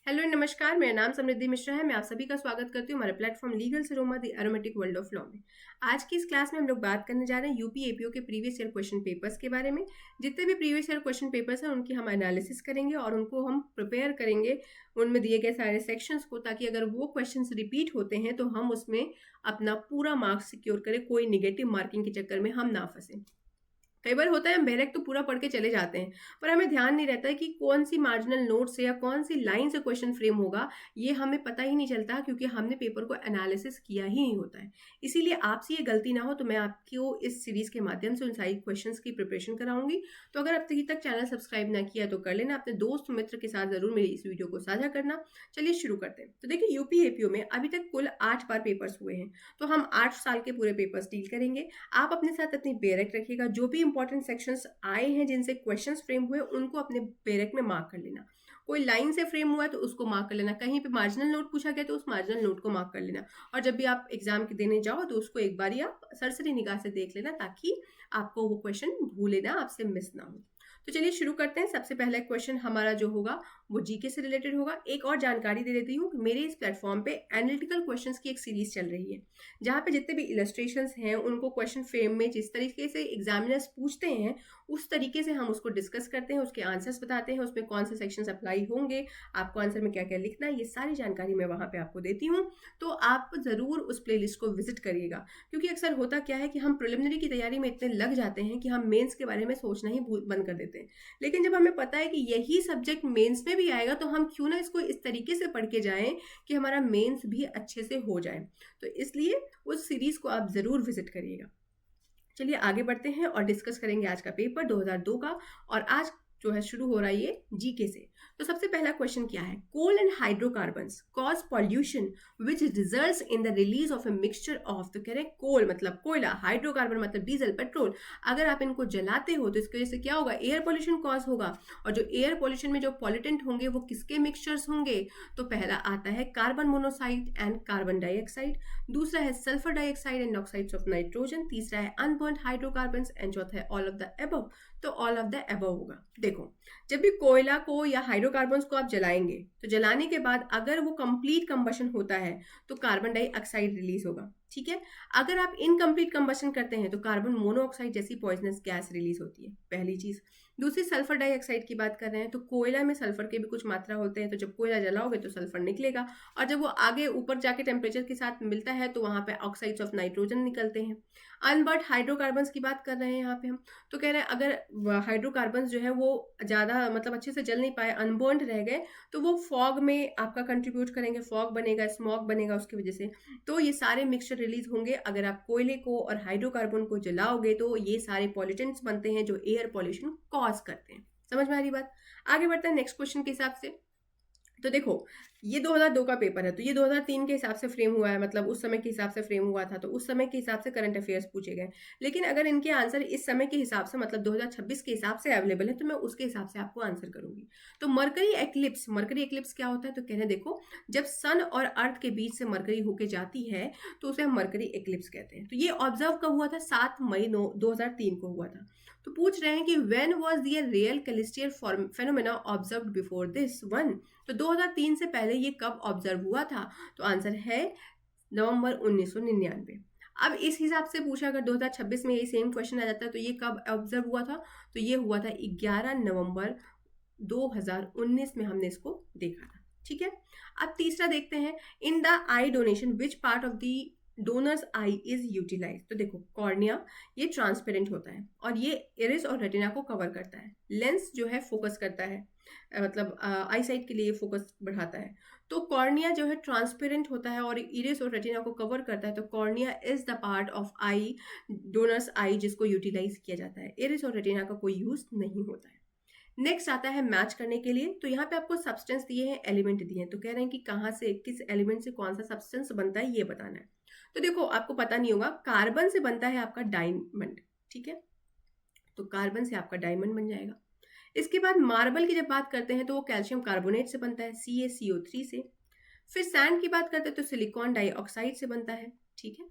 Hello नमस्कार, मेरा नाम समृद्धि मिश्रा है। मैं आप सभी का स्वागत करती हूँ हमारे प्लेटफॉर्म लीगल से Roma the aromatic world of law में। आज की इस क्लास में हम लोग बात करने जा रहे हैं यूपी एपीओ के प्रीवियस ईयर क्वेश्चन पेपर्स के बारे में। जितने भी प्रीवियस ईयर क्वेश्चन पेपर्स हैं उनकी हम एनालिसिस करेंगे और उनको हम प्रिपेयर करेंगे उनमें दिए गए सारे सेक्शंस को, ताकि अगर वो क्वेश्चंस रिपीट होते हैं तो हम उसमें अपना पूरा मार्क्स सिक्योर करें, कोई निगेटिव मार्किंग के चक्कर में हम ना फंसे। कई बार होता है हम डायरेक्ट तो पूरा पढ़ के चले जाते हैं, पर हमें ध्यान नहीं रहता है कि कौन सी मार्जिनल नोट से या कौन सी लाइन से क्वेश्चन फ्रेम होगा। ये हमें पता ही नहीं चलता क्योंकि हमने पेपर को एनालिसिस किया ही नहीं होता है। इसीलिए आपसे ये गलती ना हो तो मैं आपको इस सीरीज के माध्यम से उन सारी क्वेश्चंस की प्रिपरेशन कराऊंगी। तो अगर अब तक चैनल सब्सक्राइब ना किया तो कर लेना, अपने दोस्त मित्र के साथ जरूर मेरी इस वीडियो को साझा करना। चलिए शुरू करते हैं। तो देखिए, यूपी एपीओ में अभी तक कुल 8 बार पेपर्स हुए हैं, तो हम 8 साल के पूरे पेपर्स डील करेंगे। आप अपने साथ अपनी बेरक रखिएगा, जो भी इंपॉर्टेंट सेक्शंस आए हैं जिनसे क्वेश्चंस फ्रेम हुए उनको अपने बेरक में मार्क कर लेना। कोई लाइन से फ्रेम हुआ है तो उसको मार्क कर लेना, कहीं पे मार्जिनल नोट पूछा गया तो उस मार्जिनल नोट को मार्क कर लेना। और जब भी आप एग्जाम के देने जाओ तो उसको एक बार आप सरसरी निगाह से देख लेना, ताकि आपको वो क्वेश्चन भूले ना, आपसे मिस ना हो। तो चलिए शुरू करते हैं। सबसे पहला क्वेश्चन हमारा जो होगा वो जीके से रिलेटेड होगा। एक और जानकारी दे देती हूँ कि मेरे इस प्लेटफॉर्म पे एनालिटिकल क्वेश्चंस की एक सीरीज चल रही है, जहाँ पे जितने भी इलस्ट्रेशंस हैं उनको क्वेश्चन फ्रेम में जिस तरीके से एग्जामिनर्स पूछते हैं उस तरीके से हम उसको डिस्कस करते हैं, उसके आंसर्स बताते हैं, उसमें कौन से सेक्शंस अप्लाई होंगे, आपको आंसर में क्या क्या लिखना है, ये सारी जानकारी मैं वहाँ पे आपको देती हूँ। तो आप जरूर उस प्लेलिस्ट को विजिट करिएगा, क्योंकि अक्सर होता क्या है कि हम प्रिलिमिनरी की तैयारी में इतने लग जाते हैं कि हम मेंस के बारे में सोचना ही बंद कर देते हैं। लेकिन जब हमें पता है कि यही सब्जेक्ट मेंस में भी आएगा तो हम क्यों ना इसको इस तरीके से पढ़ के जाएं कि हमारा मेंस भी अच्छे से हो जाए। तो इसलिए उस सीरीज को आप जरूर विजिट करिएगा। चलिए आगे बढ़ते हैं और डिस्कस करेंगे आज का पेपर 2002 का। और आज जो है शुरू हो रहा है ये जीके से। तो सबसे पहला क्वेश्चन क्या है? Coal and hydrocarbons cause pollution which results in the release of a mixture of. तो कह रहे हैं कोल मतलब कोयला, हाइड्रोकार्बन मतलब डीजल पेट्रोल। अगर आप इनको जलाते हो तो इसकी वजह से क्या होगा? एयर पॉल्यूशन कॉज होगा। और जो एयर पॉल्यूशन में जो पॉल्यूटेंट होंगे वो किसके मिक्सचर्स होंगे? तो पहला आता है carbon monoxide and carbon dioxide, दूसरा है sulphur dioxide and oxides of nitrogen, तीसरा है अनबर्न्ड हाइड्रोकार्बन्स एंड चौथा है ऑल ऑफ द अबव। तो ऑल ऑफ द अबव होगा। देखो, जब भी कोयला को या हाइड्रोकार्बन्स को आप जलाएंगे तो जलाने के बाद अगर वो कंप्लीट कंबशन होता है तो कार्बन डाइऑक्साइड रिलीज होगा, ठीक है। अगर आप इनकम्प्लीट कंबशन करते हैं तो कार्बन मोनोऑक्साइड जैसी पॉइजनस गैस रिलीज होती है, पहली चीज। दूसरी, सल्फर डाइऑक्साइड की बात कर रहे हैं तो कोयला में सल्फर के भी कुछ मात्रा होते हैं, तो जब कोयला जलाओगे तो सल्फर निकलेगा, और जब वो आगे ऊपर जाके टेम्परेचर के साथ मिलता है तो वहां पे ऑक्साइड्स ऑफ नाइट्रोजन निकलते हैं। अनबर्न्ड हाइड्रोकार्बन्स की बात कर रहे हैं यहाँ पे हम, तो कह रहे हैं अगर हाइड्रोकार्बन्स जो है वो ज्यादा मतलब अच्छे से जल नहीं पाए, अनबर्न्ड रह गए, तो वो फॉग में आपका कंट्रीब्यूट करेंगे, फॉग बनेगा, स्मॉग बनेगा उसकी वजह से। तो ये सारे मिक्सचर रिलीज होंगे। अगर आप कोयले को और हाइड्रोकार्बन को जलाओगे तो ये सारे पॉल्यूटेंट्स बनते हैं जो एयर पॉल्यूशन कॉज करते हैं। समझ में आ रही बात? आगे बढ़ते हैं नेक्स्ट क्वेश्चन के हिसाब से। तो देखो, ये 2002 का पेपर है, तो ये 2003 के हिसाब से फ्रेम हुआ है, मतलब उस समय के हिसाब से फ्रेम हुआ था, तो उस समय के हिसाब से करंट अफेयर्स पूछे गए। लेकिन अगर इनके आंसर इस समय के हिसाब से मतलब 2026 के हिसाब से अवेलेबल है तो मैं उसके हिसाब से आपको आंसर करूंगी। तो मरकरी एक्लिप्स, मरकरी एक्लिप्स क्या होता है? तो कहने देखो, जब सन और अर्थ के बीच से मरकरी होके जाती है तो उसे हम मरकरी एक्लिप्स कहते हैं। तो ये ऑब्जर्व कब हुआ था? 7 मई 2003 को हुआ था। तो पूछ रहे हैं कि when was the real celestial phenomena observed before this one. तो 2003 से पहले ये कब ऑब्जर्व हुआ था? तो आंसर है नवंबर 1999। अब इस हिसाब से पूछा, अगर 2026 में यही सेम क्वेश्चन आ जाता है तो ये कब ऑब्जर्व हुआ था? तो ये हुआ था 11 नवंबर 2019 में हमने इसको देखा था, ठीक है। अब तीसरा देखते हैं, in the eye donation which part of the donors eye is utilize. तो देखो, कॉर्निया ये ट्रांसपेरेंट होता है और ये इरिस और रेटिना को कवर करता है। लेंस जो है फोकस करता है, मतलब आई साइट के लिए फोकस बढ़ाता है। तो कॉर्निया जो है ट्रांसपेरेंट होता है और इरिस और रेटिना को कवर करता है। तो cornea is the part of eye, donors eye, जिसको यूटिलाइज किया जाता है। इरिस और रेटिना का कोई यूज नहीं होता है। नेक्स्ट आता है मैच करने के लिए। तो यहाँ पे आपको सब्सटेंस दिए हैं, एलिमेंट दिए हैं, तो कह रहे हैं कि कहाँ से किस एलिमेंट से कौन सा सब्सटेंस बनता है ये बताना है। तो देखो, आपको पता नहीं होगा, कार्बन से बनता है आपका डायमंड, ठीक है। तो कार्बन से आपका डायमंड बन जाएगा। इसके बाद मार्बल की जब बात करते हैं तो वो कैल्शियम कार्बोनेट से बनता है, CaCO3 से। फिर सैंड की बात करते हैं तो सिलिकॉन डाइऑक्साइड से बनता है, ठीक है।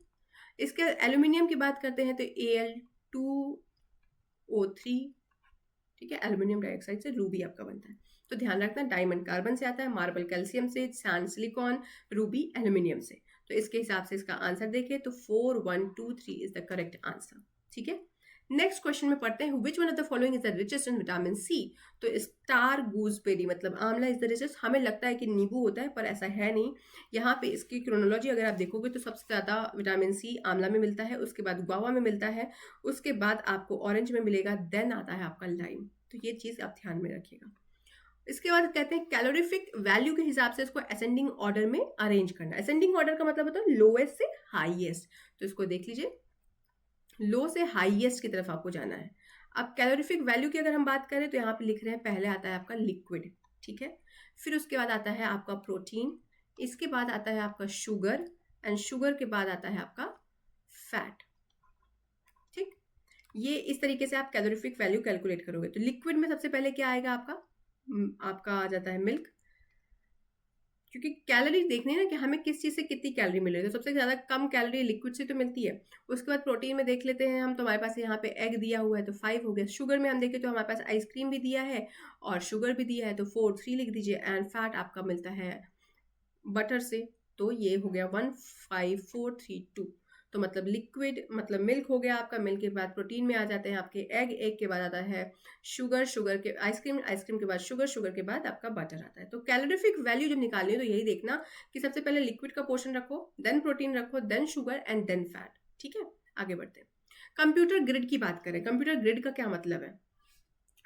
इसके एल्यूमिनियम की बात करते हैं तो Al2O3, ठीक है, एल्यूमिनियम डाइऑक्साइड से रूबी आपका बनता है। तो ध्यान रखना, डायमंड कार्बन से आता है, मार्बल कैल्शियम से, सैंड सिलिकॉन, रूबी एल्यूमिनियम से। तो इसके हिसाब से इसका आंसर देखें तो 4, 1, 2, 3 इज द करेक्ट आंसर। ठीक है, नेक्स्ट क्वेश्चन में पढ़ते हैं, which one of the following is the richest in vitamin C. तो स्टार गूसबेरी मतलब आंवला इज द रिचेस्ट। हमें लगता है कि नींबू होता है, पर ऐसा है नहीं। यहाँ पे इसकी क्रोनोलॉजी अगर आप देखोगे तो सबसे ज़्यादा विटामिन सी आंवला में मिलता है, उसके बाद गुआवा में मिलता है, उसके बाद आपको ऑरेंज में मिलेगा, देन आता है आपका लाइम। तो ये चीज़ आप ध्यान में रखिएगा। इसके बाद कहते हैं कैलोरीफिक वैल्यू के हिसाब से इसको असेंडिंग ऑर्डर में अरेंज करना। असेंडिंग ऑर्डर का मतलब होता है लोएस्ट से हाईएस्ट। तो इसको देख लीजिए, लो से हाईएस्ट की तरफ आपको जाना है। अब कैलोरीफिक वैल्यू की अगर हम बात करें तो यहाँ पे लिख रहे हैं, पहले आता है आपका लिक्विड, ठीक है, फिर उसके बाद आता है आपका प्रोटीन, इसके बाद आता है आपका शुगर, एंड शुगर के बाद आता है आपका फैट। ठीक, ये इस तरीके से आप कैलोरीफिक वैल्यू कैलकुलेट करोगे। तो लिक्विड में सबसे पहले क्या आएगा आपका आ जाता है मिल्क, क्योंकि कैलोरी देखनी है ना कि हमें किस चीज़ से कितनी कैलोरी मिल रही है। तो सबसे ज़्यादा कम कैलोरी लिक्विड से तो मिलती है। उसके बाद प्रोटीन में देख लेते हैं हम, तो हमारे पास यहाँ पे एग दिया हुआ है तो 5 हो गया। शुगर में हम देखें तो हमारे पास आइसक्रीम भी दिया है और शुगर भी दिया है, तो 4, 3 लिख दीजिए। एंड फैट आपका मिलता है बटर से, तो ये हो गया 1, 5, 4, 3, 2। तो मतलब लिक्विड मतलब मिल्क हो गया आपका, मिल्क के बाद प्रोटीन में आ जाते हैं आपके एग, एग के बाद आता है शुगर, शुगर के आइसक्रीम, आइसक्रीम के बाद शुगर, शुगर के बाद आपका बटर आता है। तो कैलोरीफिक वैल्यू जब निकालनी है तो यही देखना कि सबसे पहले लिक्विड का पोर्शन रखो, देन प्रोटीन रखो, then sugar and then fat. ठीक है, आगे बढ़ते हैं। कंप्यूटर ग्रिड की बात करें, कंप्यूटर ग्रिड का क्या मतलब है?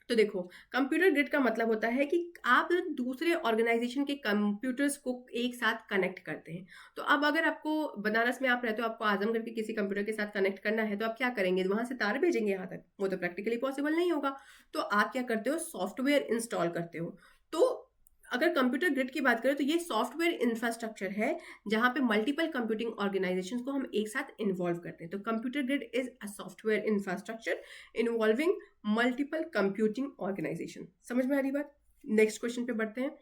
तो देखो, कंप्यूटर ग्रिड का मतलब होता है कि आप दूसरे ऑर्गेनाइजेशन के कंप्यूटर्स को एक साथ कनेक्ट करते हैं। तो अब अगर आपको बनारस में आप रहते हो, आपको आजमगढ़ के किसी कंप्यूटर के साथ कनेक्ट करना है, तो आप क्या करेंगे, वहां से तार भेजेंगे यहाँ तक? वो तो प्रैक्टिकली पॉसिबल नहीं होगा। तो आप क्या करते हो, सॉफ्टवेयर इंस्टॉल करते हो। तो अगर कंप्यूटर ग्रिड की बात करें तो ये सॉफ्टवेयर इंफ्रास्ट्रक्चर है जहां पे मल्टीपल कंप्यूटिंग ऑर्गेनाइजेशंस को हम एक साथ इन्वॉल्व करते हैं। तो computer grid is a software infrastructure involving multiple computing organisation. समझ में आ रही बात? नेक्स्ट क्वेश्चन पे बढ़ते हैं।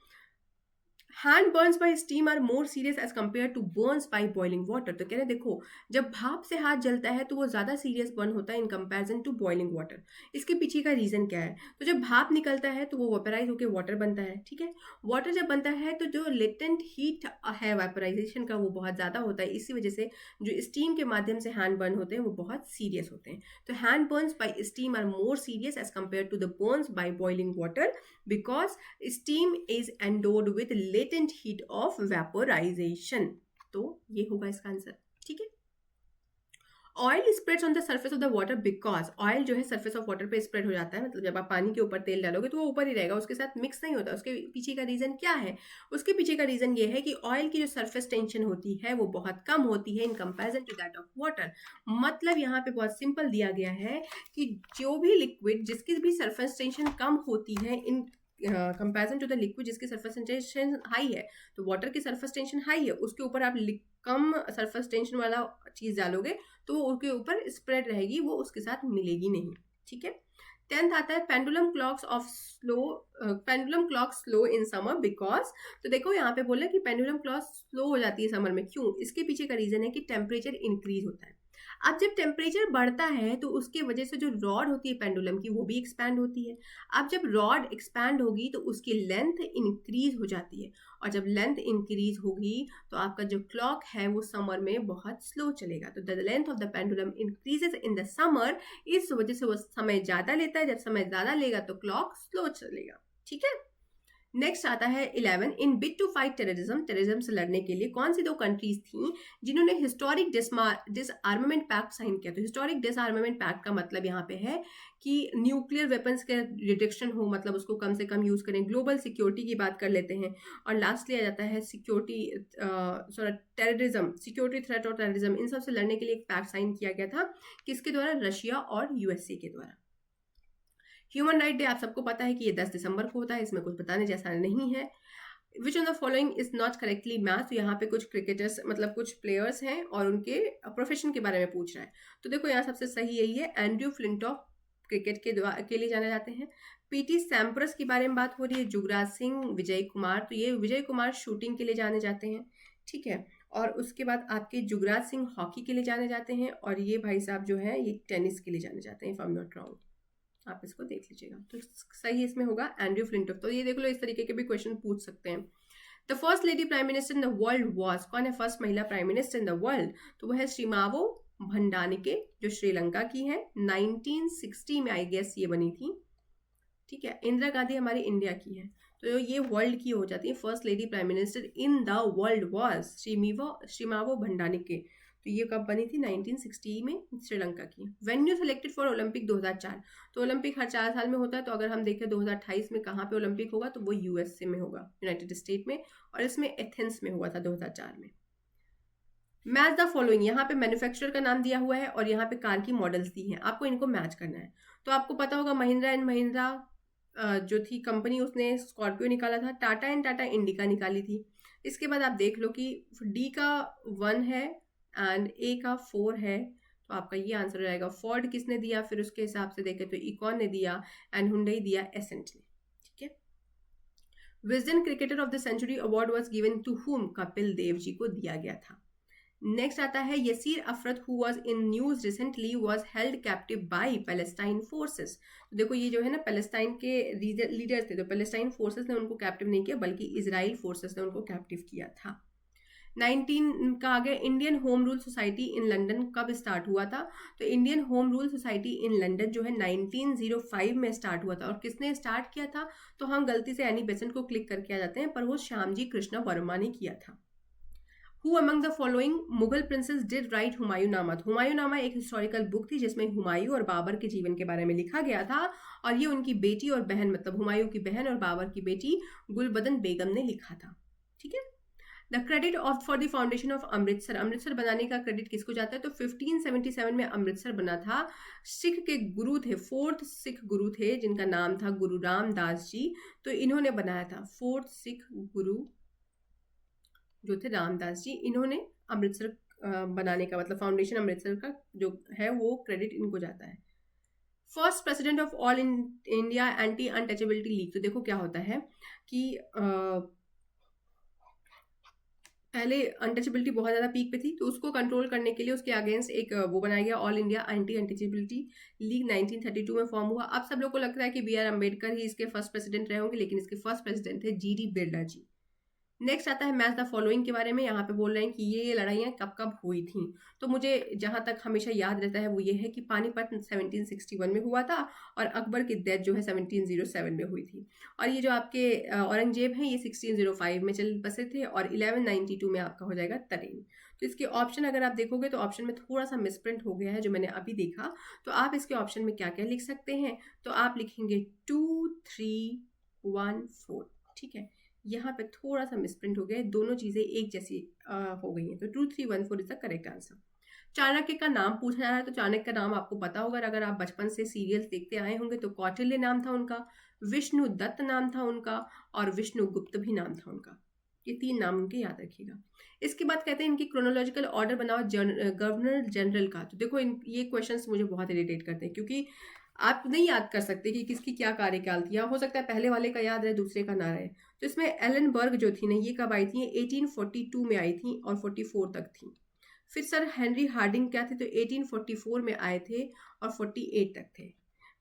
Hand burns by steam are more serious as compare to burns by boiling water. तो कह रहे हैं देखो, जब भाप से हाथ जलता है तो वो ज़्यादा सीरियस बर्न होता है in comparison to boiling water. इसके पीछे का रीज़न क्या है? तो जब भाप निकलता है तो वो वेपराइज होकर वाटर बनता है, ठीक है। वाटर जब बनता है तो जो लेटेंट हीट है वेपराइजेशन का वो बहुत ज़्यादा होता है, इसी वजह से जो स्टीम के माध्यम से हैंड बर्न होते हैं वो बहुत सीरियस होते हैं। तो hand burns by steam are more serious as compare to the burns by boiling water because steam is endowed with latent heat of vaporisation. तो ये होगा इसका आंसर, ठीक है। Oil spreads on the surface of the water because oil जो है surface of water पे spread हो जाता है, मतलब जब आप पानी के ऊपर तेल डालोगे तो वो ऊपर ही रहेगा, उसके साथ मिक्स नहीं होता। उसके पीछे का रीजन क्या है? उसके पीछे का रीजन ये है कि ऑयल की जो सरफेस टेंशन होती है वो बहुत कम होती है in comparison to that of water. मतलब यहाँ पे बहुत सिंपल दिया गया है कि जो भी लिक्विड जिसकी भी सरफेस टेंशन कम होती है in comparison to the liquid जिसकी सरफेस टेंशन हाई है, तो वाटर की सरफेस टेंशन हाई है, उसके ऊपर आप कम सरफेस टेंशन वाला चीज डालोगे तो वो उसके ऊपर स्प्रेड रहेगी, वो उसके साथ मिलेगी नहीं, ठीक है। 10th आता है pendulum clock slow in summer because. तो देखो यहाँ पे बोला कि पेंडुलम क्लॉक स्लो हो जाती है समर में, क्यों? इसके पीछे का रीजन है कि टेम्परेचर इंक्रीज होता है। अब जब टेम्परेचर बढ़ता है तो उसके वजह से जो रॉड होती है पेंडुलम की वो भी एक्सपैंड होती है। अब जब रॉड एक्सपैंड होगी तो उसकी लेंथ इंक्रीज हो जाती है, और जब लेंथ इंक्रीज होगी तो आपका जो क्लॉक है वो समर में बहुत स्लो चलेगा। तो the length of the pendulum increases in the summer, इस वजह से वो समय ज़्यादा लेता है, जब समय ज़्यादा लेगा तो क्लॉक स्लो चलेगा, ठीक है। नेक्स्ट आता है 11, in bid to fight terrorism, terrorism से लड़ने के लिए कौन सी दो कंट्रीज थी जिन्होंने हिस्टोरिक डिसआर्मामेंट पैक्ट साइन किया? तो हिस्टोरिक डिसआर्मामेंट पैक्ट का मतलब यहाँ पे है कि न्यूक्लियर वेपन्स के रिडक्शन हो, मतलब उसको कम से कम यूज करें। ग्लोबल सिक्योरिटी की बात कर लेते हैं, और लास्टली आ जाता है टेररिज्म, सिक्योरिटी थ्रेट और टेररिज्म, इन सब से लड़ने के लिए एक पैक्ट साइन किया गया था, किसके द्वारा? रशिया और यूएसए के द्वारा। ह्यूमन राइट डे आप सबको पता है कि ये 10 दिसंबर को होता है, इसमें कुछ बताने जैसा नहीं है। Which on the following is not correctly match. तो यहाँ पे कुछ क्रिकेटर्स मतलब कुछ प्लेयर्स हैं और उनके प्रोफेशन के बारे में पूछ रहा है। तो देखो यहाँ सबसे सही यही है, एंड्रयू फ्लिंटॉफ क्रिकेट के लिए जाने जाते हैं। पीटी सैम्प्रस के बारे में बात हो रही है। जुगराज सिंह, विजय कुमार, तो ये विजय कुमार शूटिंग के लिए जाने जाते हैं, ठीक है। और उसके बाद आपके जुगराज सिंह हॉकी के लिए जाने जाते हैं, और ये भाई साहब जो है ये टेनिस के लिए जाने जाते हैं, if I am not wrong. आप इसको देख लीजिएगा। तो सही इसमें होगा एंड्रयू फ्लिंटॉफ। तो ये देख लो, इस तरीके के भी क्वेश्चन पूछ सकते हैं। The first lady prime minister in the world was, कौन है फर्स्ट महिला prime minister in the world? तो वह है श्रीमावो भंडानिके, जो श्रीलंका की है। 1960 में आई गेस ये बनी थी, ठीक है। इंदिरा गांधी हमारी इंडिया की है, तो ये वर्ल्ड की हो जाती है। First lady prime minister in the world was Sirimavo Bandaranaike. तो ये कब बनी थी? 1960 में, श्रीलंका की। वेन्यू सेलेक्टेड फॉर ओलंपिक 2004, तो ओलंपिक हर 4 साल में होता है। तो अगर हम देखें 2028 में कहाँ पे ओलंपिक होगा, तो वो यूएसए में होगा, यूनाइटेड स्टेट में, और इसमें एथेंस में हुआ था 2004 में। मैच द फॉलोइंग, यहाँ पे मैन्युफैक्चरर का नाम दिया हुआ है और यहाँ पे कार की मॉडल्स दी हैं, आपको इनको मैच करना है। तो आपको पता होगा महिंद्रा एंड महिंद्रा जो थी कंपनी, उसने स्कॉर्पियो निकाला था। टाटा एंड टाटा इंडिका निकाली थी। इसके बाद आप देख लो कि डी का 1 है एंड ए का 4 है, तो आपका ये आंसर हो जाएगा। फोर्ड किसने दिया? फिर उसके हिसाब से देखें तो इकॉन ने दिया एंड हुंडई दिया एसेंट ने, ठीक है। Wisden cricketer of the century award was given to whom? Kapil Dev ji को दिया गया था। नेक्स्ट आता है यसीर अफरत, who was in news recently was held captive by Palestine forces. तो देखो ये जो है ना, पैलेस्टाइन के लीडर्स थे, तो पैलेस्टाइन फोर्सेस ने उनको कैप्टिव नहीं किया, बल्कि इजराइल फोर्सेस ने उनको कैप्टिव किया था। 19 का आ गया Indian home rule society in London कब स्टार्ट हुआ था? तो Indian home rule society in London जो है 1905 में स्टार्ट हुआ था। और किसने स्टार्ट किया था? तो हम गलती से एनी बेसेंट को क्लिक करके आ जाते हैं, पर वो श्यामजी कृष्ण वर्मा ने किया था। Who among the following Mughal princess did write Humayunnama? Humayunnama एक हिस्टोरिकल बुक थी जिसमें हुमायूं और बाबर के जीवन के बारे में लिखा गया था, और ये उनकी बेटी और बहन, मतलब हुमायूं की बहन और बाबर की बेटी गुलबदन बेगम ने लिखा था, ठीक है। The credit of for the foundation of Amritsar, Amritsar बनाने का क्रेडिट किसको जाता है? तो 1577 में अमृतसर बना था। सिख के गुरु थे, 4th सिख गुरु थे जिनका नाम था गुरु रामदास जी, तो इन्होंने बनाया था। 4th सिख गुरु जो थे रामदास जी, इन्होंने अमृतसर बनाने का, मतलब फाउंडेशन अमृतसर का जो है वो क्रेडिट इनको जाता है। First president of all India anti untouchability league, तो देखो क्या होता है कि पहले अनटचेबिलिटी बहुत ज़्यादा पीक पे थी, तो उसको कंट्रोल करने के लिए उसके अगेंस्ट एक वो बनाया गया, all India anti untouchability league 1932 में फॉर्म हुआ। अब सब लोग को लगता है कि बी आर अम्बेडकर ही इसके फर्स्ट प्रेसिडेंट रहे होंगे, लेकिन इसके फर्स्ट प्रेसिडेंट थे जी.डी. बिरला जी। नेक्स्ट आता है मैच द फॉलोइंग के बारे में। यहाँ पे बोल रहे हैं कि ये लड़ाइयाँ कब कब हुई थी। तो मुझे जहाँ तक हमेशा याद रहता है वो ये है कि पानीपत 1761 में हुआ था, और अकबर की डेथ जो है 1707 में हुई थी। और ये जो आपके औरंगजेब हैं ये 1605 में चल बसे थे, और 1192 में आपका हो जाएगा तरेन। तो इसके ऑप्शन अगर आप देखोगे तो ऑप्शन में थोड़ा सा मिसप्रिंट हो गया है जो मैंने अभी देखा। तो आप इसके ऑप्शन में क्या क्या लिख सकते हैं? तो आप लिखेंगे 2, 3, 1, 4, ठीक है। यहाँ पे थोड़ा सा मिसप्रिंट हो गया है, दोनों चीजें एक जैसी हो गई हैं। तो 2, 3, 1, 4 is the correct answer. Chanakya का नाम पूछा जा रहा है, तो चाणक्य का नाम आपको पता होगा, अगर आप बचपन से सीरियल्स देखते आए होंगे तो कौटिल्य नाम था उनका, विष्णु दत्त नाम था उनका, और विष्णु गुप्त भी नाम था उनका। ये 3 नाम उनके याद रखिएगा। इसके बाद कहते हैं इनकी क्रोनोलॉजिकल ऑर्डर बनाओ गवर्नर जनरल का। तो देखो ये क्वेश्चंस मुझे बहुत इरिटेट करते हैं, क्योंकि आप नहीं याद कर सकते कि किसकी क्या कार्यकाल थी। हो सकता है पहले वाले का याद रहे, दूसरे का ना रहे। तो इसमें एलन बर्ग जो थी ना, ये कब आई थी? 1842 में आई थी और 44 तक थी। फिर सर हेनरी हार्डिंग क्या थे? तो 1844 में आए थे और 48 तक थे।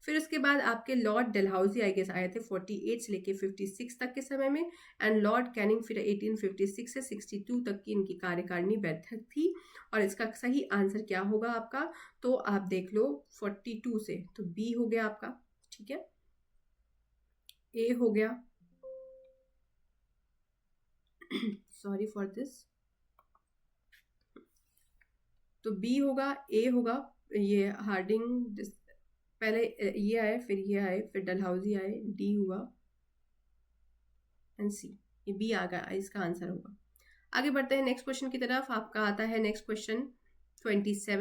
फिर उसके बाद आपके लॉर्ड डलहौजी आई गेस आए थे 48 से लेके 56 तक के समय में, एंड लॉर्ड कैनिंग फिर 1856 से 62 तक की इनकी कार्यकारिणी बैठक थी। और इसका सही आंसर क्या होगा आपका? तो आप देख लो 42 से, तो बी हो गया आपका, ठीक है। ए हो गया, सॉरी फॉर दिस, तो बी होगा, ए होगा, ये हार्डिंग पहले ये आए, फिर ये आए, फिर डलहौजी आए, डी हुआ एंड सी, ये बी आ गया, इसका आंसर होगा। आगे बढ़ते हैं नेक्स्ट क्वेश्चन की तरफ। आपका आता है नेक्स्ट क्वेश्चन 27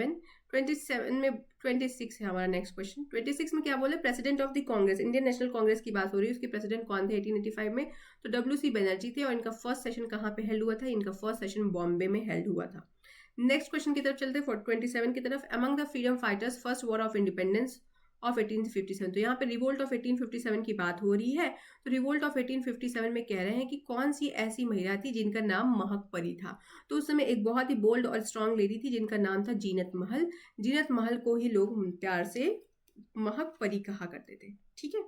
में 26 है हमारा नेक्स्ट क्वेश्चन। 26 में क्या बोले? President of the Congress, Indian National Congress की बात हो रही है, उसके प्रेसिडेंट कौन थे 1885 में? तो डब्ल्यू.सी. बनर्जी थे, और इनका फर्स्ट सेशन कहाँ पे हेल्ड हुआ था? इनका फर्स्ट सेशन बॉम्बे में हेल्ड हुआ था। नेक्स्ट क्वेश्चन की तरफ चलते हैं 27 की तरफ। Among the freedom fighters first war of independence of 1857, तो यहाँ पे रिवोल्ट ऑफ 1857 की बात हो रही है। तो रिवोल्ट ऑफ 1857 में कह रहे हैं कि कौन सी ऐसी महिला थी जिनका नाम महक परी था? तो उस समय एक बहुत ही बोल्ड और स्ट्रांग लेडी थी जिनका नाम था जीनत महल। जीनत महल को ही लोग प्यार से महक परी कहा करते थे। ठीक है,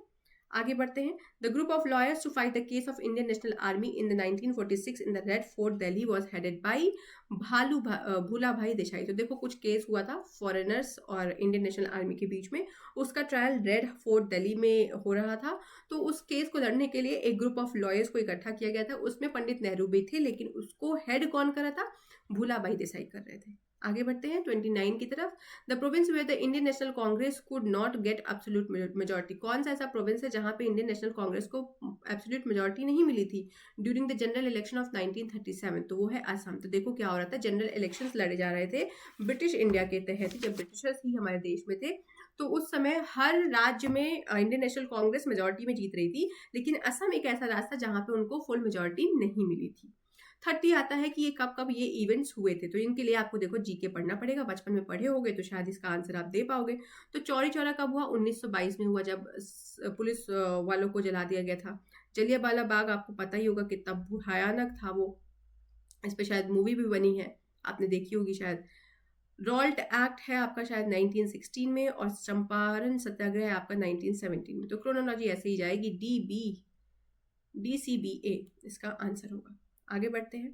आगे बढ़ते हैं। The group of lawyers to fight the case of Indian National Army in the 1946 in the Red Fort Delhi was headed by Bhulabhai Desai. तो देखो कुछ केस हुआ था फॉरेनर्स और इंडियन नेशनल आर्मी के बीच में, उसका ट्रायल रेड फोर्ट दिल्ली में हो रहा था। तो उस केस को लड़ने के लिए एक ग्रुप ऑफ लॉयर्स को इकट्ठा किया गया था, उसमें पंडित नेहरू भी थे, लेकिन उसको हेड कौन करा था? भूला भाई देसाई कर रहे थे। आगे बढ़ते हैं 29 की तरफ। The province where the Indian National Congress could not get absolute majority. कौन सा ऐसा प्रोविंस है जहां पे इंडियन नेशनल कांग्रेस को एब्सोल्यूट मेजोरिटी नहीं मिली थी during the general election of 1937? तो वो है असम। तो देखो क्या हो रहा था, जनरल इलेक्शंस लड़े जा रहे थे ब्रिटिश इंडिया के तहत, जब ब्रिटिशर्स ही हमारे देश में थे। तो उस समय हर राज्य में इंडियन नेशनल कांग्रेस मेजोरिटी में जीत रही थी, लेकिन असम एक ऐसा राज्य था जहां पे उनको फुल मेजोरिटी नहीं मिली थी। 30 आता है कि ये कब कब ये इवेंट्स हुए थे। तो इनके लिए आपको देखो जीके पढ़ना पड़ेगा, बचपन में पढ़े होगे तो शायद इसका आंसर आप दे पाओगे। तो चौरी चौरा कब हुआ? 1922 में हुआ, जब पुलिस वालों को जला दिया गया था। जलियांवाला बाग आपको पता ही होगा कितना भयानक था वो, इस पर शायद मूवी भी बनी है, आपने देखी होगी शायद। रॉल्ट एक्ट है आपका शायद 1916 में, और चंपारण सत्याग्रह है आपका 1917 में। तो क्रोनोलॉजी ऐसे ही जाएगी, DCBA इसका आंसर होगा। आगे बढ़ते हैं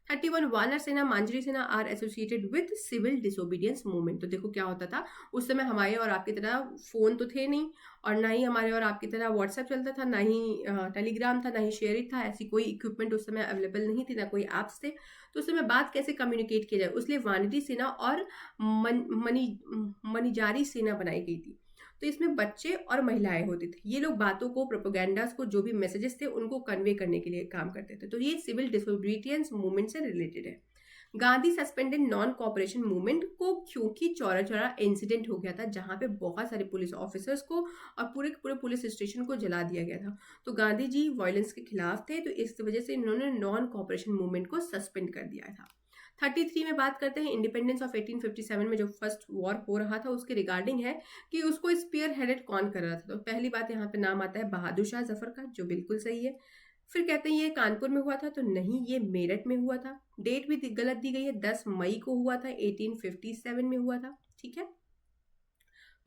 31 वानर Sena Manjari Sena are associated with civil disobedience movement. तो देखो क्या होता था, उस समय हमारे और आपकी तरह फोन तो थे नहीं, और ना ही हमारे और आपकी तरह व्हाट्सएप चलता था, ना ही टेलीग्राम था, ना ही शेयरिंग था। ऐसी कोई इक्विपमेंट उस समय अवेलेबल नहीं थी, ना कोई ऐप्स थे। तो उस समय बात कैसे कम्युनिकेट किया जाए, उसलिए वानरी सेना और मनिजारी सेना बनाई गई थी। तो इसमें बच्चे और महिलाएं होते थे, ये लोग बातों को, प्रोपेगेंडास को, जो भी मैसेजेस थे उनको कन्वे करने के लिए काम करते थे। तो ये सिविल डिसोबीडियंस मूवमेंट से रिलेटेड है। Gandhi suspended non cooperation movement को, क्योंकि चौरा चौरा इंसिडेंट हो गया था जहां पे बहुत सारे पुलिस ऑफिसर्स को और पूरे पुलिस स्टेशन को जला दिया गया था। तो गांधी जी वायलेंस के खिलाफ थे, तो इस वजह से इन्होंने नॉन कॉपरेशन मूवमेंट को सस्पेंड कर दिया था। 33 में बात करते हैं इंडिपेंडेंस ऑफ 1857 में जो फर्स्ट वॉर हो रहा था उसके रिगार्डिंग है कि उसको स्पीयर हेडेड कौन कर रहा था। तो पहली बात यहाँ पे नाम आता है बहादुर शाह जफर का, जो बिल्कुल सही है। फिर कहते हैं ये कानपुर में हुआ था, तो नहीं, ये मेरठ में हुआ था। डेट भी गलत दी गई है, 10 मई को हुआ था, 1857 में हुआ था। ठीक है।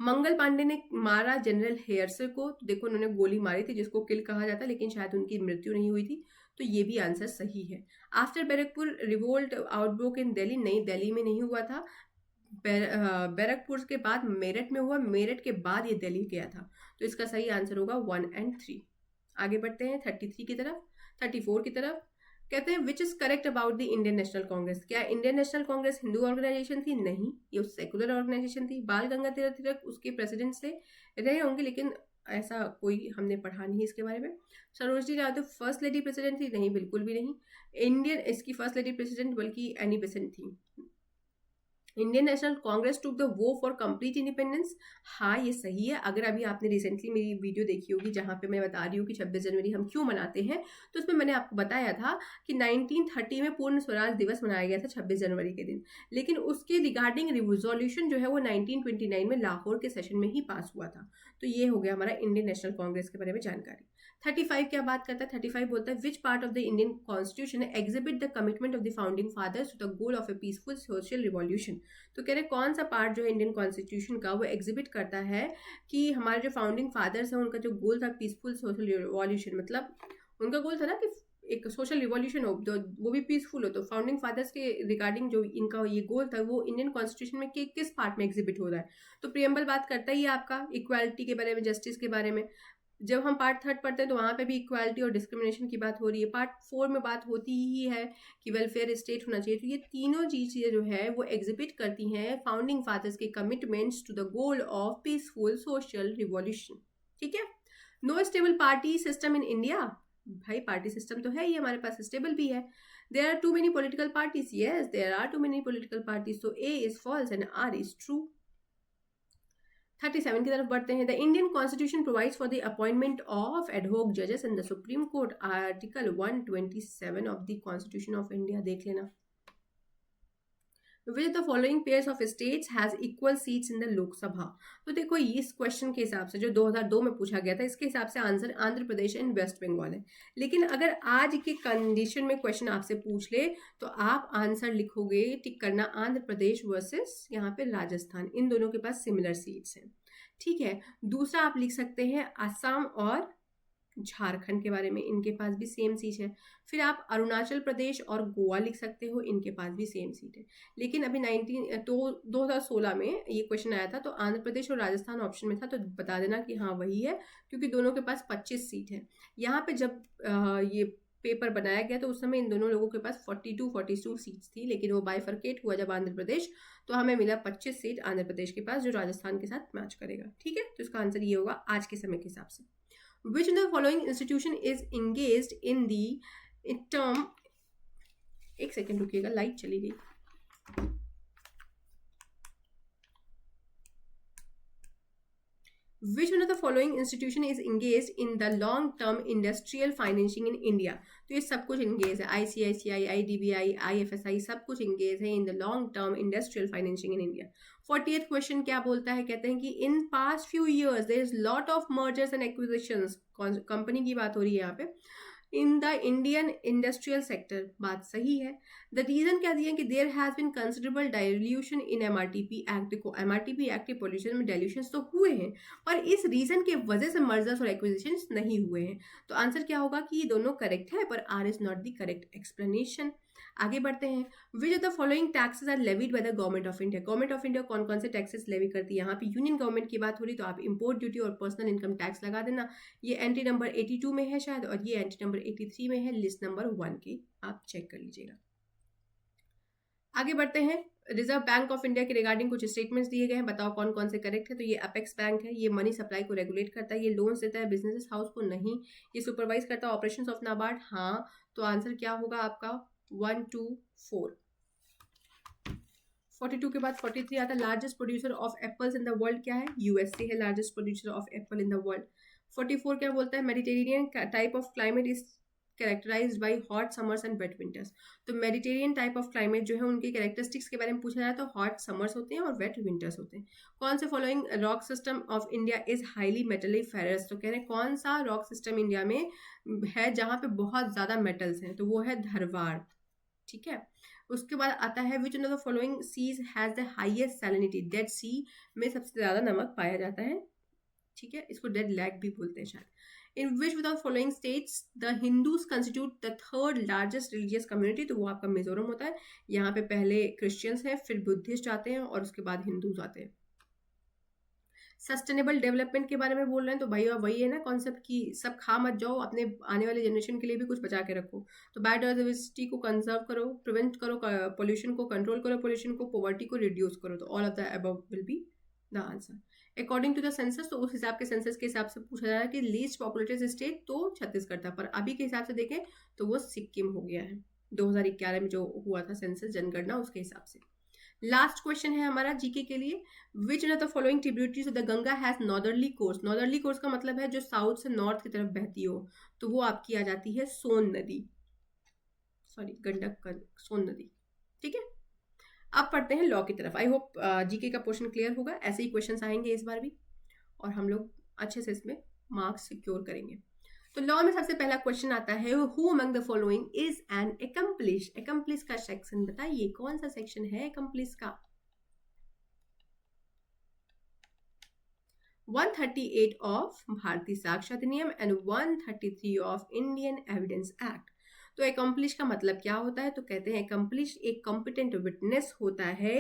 मंगल पांडे ने मारा जनरल हेयरसे को, तो देखो उन्होंने गोली मारी थी जिसको किल कहा जाता, लेकिन शायद उनकी मृत्यु नहीं हुई थी। तो ये भी आंसर सही है। आफ्टर बैरकपुर रिवोल्ट आउटब्रोक इन दिल्ली, नहीं दिल्ली में नहीं हुआ था, बैरकपुर के बाद मेरठ में हुआ, मेरठ के बाद ये दिल्ली गया था। तो इसका सही आंसर होगा 1 और 3। आगे बढ़ते हैं 33 की तरफ, 34 की तरफ। कहते हैं which is correct about the Indian National Congress. क्या Indian National Congress Hindu organisation थी? नहीं, ये सेकुलर ऑर्गेनाइजेशन थी। बाल गंगाधर तिलक उसके प्रेसिडेंट से रहे होंगे, लेकिन ऐसा कोई हमने पढ़ा नहीं इसके बारे में। Sarojini Naidu first lady president थी? नहीं, बिल्कुल भी नहीं। इंडियन इसकी फर्स्ट लेडी प्रेसिडेंट बल्कि एनी बेसेंट थी। Indian National Congress took the वो फॉर कंप्लीट इंडिपेंडेंस, हाँ ये सही है। अगर अभी आपने रिसेंटली मेरी वीडियो देखी होगी जहां पे मैं बता रही हूँ कि 26 जनवरी हम क्यों मनाते हैं, तो उसमें मैंने आपको बताया था कि 1930 में पूर्ण स्वराज दिवस मनाया गया था 26 जनवरी के दिन, लेकिन उसके रिगार्डिंग रिजोल्यूशन जो है वो 1929 में लाहौर के सेशन में ही पास हुआ था। तो ये हो गया हमारा इंडियन नेशनल कांग्रेस के बारे में जानकारी। 35 क्या बात करता है? 35 बोलता है which part of the Indian constitution exhibit the commitment of the founding fathers to the goal of a peaceful social revolution. तो कह रहे कौन सा पार्ट जो है इंडियन कॉन्स्टिट्यूशन का वो एग्जिबिट करता है कि हमारे जो फाउंडिंग फादर्स हैं उनका जो गोल था पीसफुल सोशल रिवॉल्यूशन, मतलब उनका गोल था ना कि एक सोशल रिवॉल्यूशन हो तो वो भी पीसफुल हो। तो फाउंडिंग फादर्स के रिगार्डिंग जो इनका ये गोल था वो इंडियन कॉन्स्टिट्यूशन में किस पार्ट में एग्जिबिट हो रहा है? तो प्रियम्बल बात करता ही है आपका इक्वालिटी के बारे में, जस्टिस के बारे में। जब हम पार्ट 3 पढ़ते हैं तो वहाँ पे भी इक्वालिटी और डिस्क्रिमिनेशन की बात हो रही है। पार्ट 4 में बात होती ही है कि वेलफेयर स्टेट होना चाहिए। तो ये तीनों चीज़ें जो है वो एग्जिबिट करती हैं फाउंडिंग फादर्स के commitments to the goal of peaceful social revolution. ठीक है। No stable party system in India, भाई पार्टी सिस्टम तो है ही हमारे पास, स्टेबल भी है। There are too many political parties, yes there are too many political parties. तो A is false and R is true. 37 की तरफ बढ़ते हैं। The Indian constitution provides for the appointment of ad hoc जजेस in the supreme court, article 127 of the constitution of India. देख लेना। Which the following pairs of states has equal seats in the Lok Sabha. तो देखो इस क्वेश्चन के हिसाब से जो 2002 में पूछा गया था, इसके हिसाब से आंसर आंध्र प्रदेश एंड वेस्ट बंगाल है। लेकिन अगर आज के कंडीशन में क्वेश्चन आपसे पूछ ले तो आप आंसर लिखोगे, टिक करना आंध्र प्रदेश वर्सेस यहाँ पे राजस्थान, इन दोनों के पास सिमिलर सीट्स हैं। ठीक है। दूसरा आप लिख सकते हैं असम और झारखंड के बारे में, इनके पास भी सेम सीट है। फिर आप अरुणाचल प्रदेश और गोवा लिख सकते हो, इनके पास भी सेम सीट है। लेकिन अभी 2016 में ये क्वेश्चन आया था तो आंध्र प्रदेश और राजस्थान ऑप्शन में था, तो बता देना कि हाँ वही है, क्योंकि दोनों के पास 25 सीट है। यहाँ पे जब ये पेपर बनाया गया तो उस समय इन दोनों लोगों के पास 42 सीट्स थी, लेकिन वो बाइफरकेट हुआ जब आंध्र प्रदेश, तो हमें मिला 25 सीट आंध्र प्रदेश के पास, जो राजस्थान के साथ मैच करेगा। ठीक है, तो इसका आंसर ये होगा आज के समय के हिसाब से। Which of the following institution is engaged in the term, एक सेकेंड रुकिएगा, लाइट चली गई। Which one of the following institution is engaged in the long-term industrial financing in India? तो ये सब कुछ engage है, ICICI, IDBI, IFSI सब कुछ engage है in the long-term industrial financing in India. 40th question क्या बोलता है, कहते हैं कि in past few years there is lot of mergers and acquisitions, company की बात हो रही है यहाँ पे, in the Indian industrial sector, बात सही है। द रीजन क्या दिया कि there has been considerable dilution in MRTP act. देखो एमआरटीपी एक्ट के पॉल्यूशन में डाइल्यूशन तो हुए हैं, पर इस रीजन के वजह से मर्जर्स और एक्विजिशंस नहीं हुए हैं। तो आंसर क्या होगा कि ये दोनों करेक्ट है, पर R is not the correct explanation. आगे बढ़ते हैं। Which of the following taxes are levied by the government of India? Government of India कौन कौन से टैक्सेस लेवी करती है? यहाँ पे यूनियन गवर्नमेंट की बात हो रही, तो आप इंपोर्ट ड्यूटी और पर्सनल इनकम टैक्स लगा देना। ये एंट्री नंबर 82 में है शायद, और ये एंट्री नंबर 83 में है, लिस्ट नंबर 1 की आप चेक कर लीजिएगा। आगे बढ़ते हैं। रिजर्व बैंक ऑफ इंडिया के रिगार्डिंग कुछ स्टेटमेंट्स दिए गए हैं, बताओ कौन कौन से करेक्ट है। तो ये अपेक्स बैंक है, ये मनी सप्लाई को रेगुलेट करता है, ये लोन्स देता है बिजनेस हाउस को, नहीं। ये सुपरवाइज करता है ऑपरेशंस ऑफ नाबार्ड, हाँ। तो आंसर क्या होगा आपका 1 2 4। 42 के बाद 43 आता है। Largest producer of apples in the world क्या है? यूएसए है largest producer of apple in the world. 44 क्या बोलता है? Mediterranean type of climate is characterised by hot summers and wet winters. तो मेडिटेरियन टाइप ऑफ क्लाइमेट जो है उनके कैरेक्टरिस्टिक्स के बारे में पूछा जाए तो हॉट समर्स होते हैं और वेट विंटर्स होते हैं। कौन से following rock system of India is highly metalliferous? तो कह रहे हैं कौन सा रॉक सिस्टम इंडिया में है जहाँ पे बहुत ज्यादा मेटल्स हैं? तो वो है धरवाड़। ठीक है, उसके बाद आता है which one of the following seas has the highest salinity? Dead sea में सबसे ज्यादा नमक पाया जाता है। ठीक है, इसको डेड लैक भी बोलते हैं शायद। In which with the following states the Hindus constitute the third largest religious community? तो वो आपका मिजोरम होता है। यहाँ पे पहले क्रिश्चियंस हैं, फिर बुद्धिस्ट आते हैं और उसके बाद हिंदूज आते हैं। सस्टेनेबल डेवलपमेंट के बारे में बोल रहे हैं, तो भाई वही है ना कॉन्सेप्ट कि सब खा मत जाओ, अपने आने वाले जनरेशन के लिए भी कुछ बचा के रखो। तो बायोडाइवर्सिटी को कंजर्व करो, प्रिवेंट करो पोल्यूशन को, कंट्रोल करो पोल्यूशन को, पॉवर्टी को रिड्यूस करो। तो all of the above will be the answer according to the census. तो उस हिसाब के सेंसस के हिसाब से पूछा जा रहा है कि लीस्ट पॉपुलेटेड स्टेट तो छत्तीसगढ़ था, पर अभी के हिसाब से देखें तो वो सिक्किम हो गया है 2011 में जो हुआ था सेंसस जनगणना, उसके हिसाब से। लास्ट क्वेश्चन है हमारा जीके के लिए। विच of the following tributaries of the Ganga has northerly course? Northerly course का मतलब है जो साउथ से नॉर्थ की तरफ बहती हो, तो वो आपकी आ जाती है सोन नदी, सॉरी गंडक सोन नदी। ठीक है, अब पढ़ते हैं लॉ की तरफ। आई होप जीके का पोर्शन क्लियर होगा, ऐसे ही क्वेश्चंस आएंगे इस बार भी और हम लोग अच्छे से इसमें मार्क्स सिक्योर करेंगे। तो लॉ में सबसे पहला क्वेश्चन आता है who among the following is an accomplish? Accomplish का सेक्शन बताइए, कौन सा सेक्शन है एकम्प्लिश का? 138 ऑफ भारतीय साक्ष्य अधिनियम and 133 of Indian Evidence act. तो एकम्प्लिश का मतलब क्या होता है? तो कहते हैं एकम्प्लिश एक कॉम्पिटेंट विटनेस होता है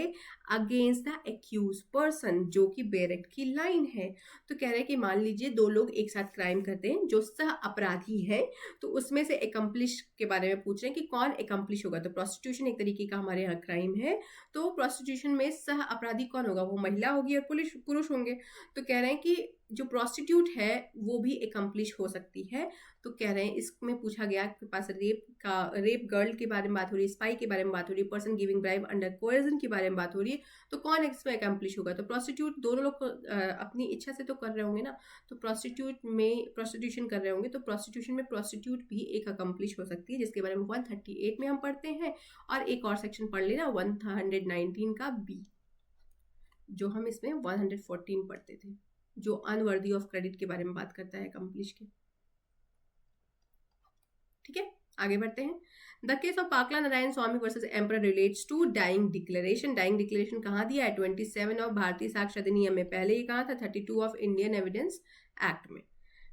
अगेंस्ट द एक्यूज पर्सन, जो कि बेरेक्ट की लाइन है। तो कह रहे हैं कि मान लीजिए दो लोग एक साथ क्राइम करते हैं, जो सह अपराधी है, तो उसमें से एकम्प्लिश के बारे में पूछ रहे हैं कि कौन एकम्प्लिश होगा। तो प्रोस्टिट्यूशन एक तरीके का हमारे यहाँ क्राइम है, तो प्रोस्टिट्यूशन में सह अपराधी कौन होगा? वो महिला होगी और पुरुष होंगे। तो कह रहे हैं कि जो प्रोस्टिट्यूट है वो भी एकम्प्लिश हो सकती है। तो कह रहे हैं इसमें पूछा गया के पास रेप गर्ल के बारे में बात हो रही है, स्पाई के बारे में बात हो रही है, पर्सन गिविंग ब्राइब अंडर कोएर्जन के बारे में बात हो रही है। तो कौन इसमें एकम्प्लिश होगा? तो प्रोस्टिट्यूट दोनों लोग अपनी इच्छा से तो कर रहे होंगे ना, तो प्रोस्टिट्यूट में प्रोस्टिट्यूशन कर रहे होंगे, तो प्रोस्टिट्यूशन में प्रोस्टिट्यूट भी एक एकम्प्लिश हो सकती है, जिसके बारे में 138 में हम पढ़ते हैं। और एक और सेक्शन पढ़ लेना 119 का बी, जो हम इसमें 114 पढ़ते थे, जो अनवर्दी ऑफ क्रेडिट के बारे में बात करता है एकम्प्लिश के। ठीक है, आगे बढ़ते हैं। The case of Pakala Narayana Swami versus emperor relates to dying declaration. Dying declaration कहाँ दिया है? 27 ऑफ भारतीय साक्ष्य अधिनियम में, पहले ही कहा था 32 ऑफ इंडियन एविडेंस एक्ट में।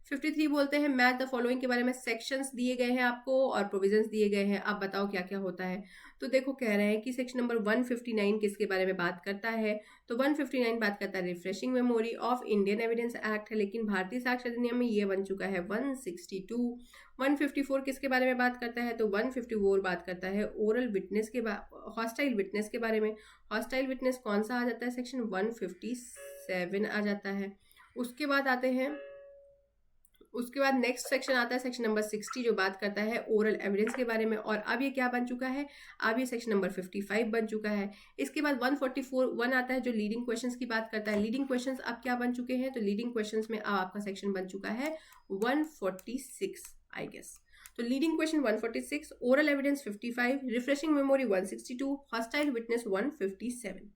53 बोलते हैं मैच द फॉलोइंग के बारे में, सेक्शंस दिए गए हैं आपको और प्रोविजंस दिए गए हैं, अब बताओ क्या क्या होता है। तो देखो कह रहे हैं कि सेक्शन नंबर 159 किसके बारे में बात करता है? तो 159 बात करता है refreshing memory of Indian Evidence act है, लेकिन भारतीय साक्ष्य अधिनियम में ये बन चुका है 162। 154 किसके बारे में बात करता है? तो 154 बात करता है ओरल विटनेस के हॉस्टाइल विटनेस के बारे में। हॉस्टाइल विटनेस कौन सा आ जाता है? सेक्शन 157 आ जाता है। उसके बाद आते हैं, उसके बाद नेक्स्ट सेक्शन आता है सेक्शन नंबर 60 जो बात करता है ओरल एविडेंस के बारे में, और अब ये क्या बन चुका है? अब ये सेक्शन नंबर 55 बन चुका है। इसके बाद 144 आता है जो लीडिंग क्वेश्चंस की बात करता है। लीडिंग क्वेश्चंस अब क्या बन चुके हैं? तो लीडिंग क्वेश्चंस में अब आपका सेक्शन बन चुका है 146 आई गेस। तो leading question 146, oral evidence 55, refreshing memory 162, hostile witness 157।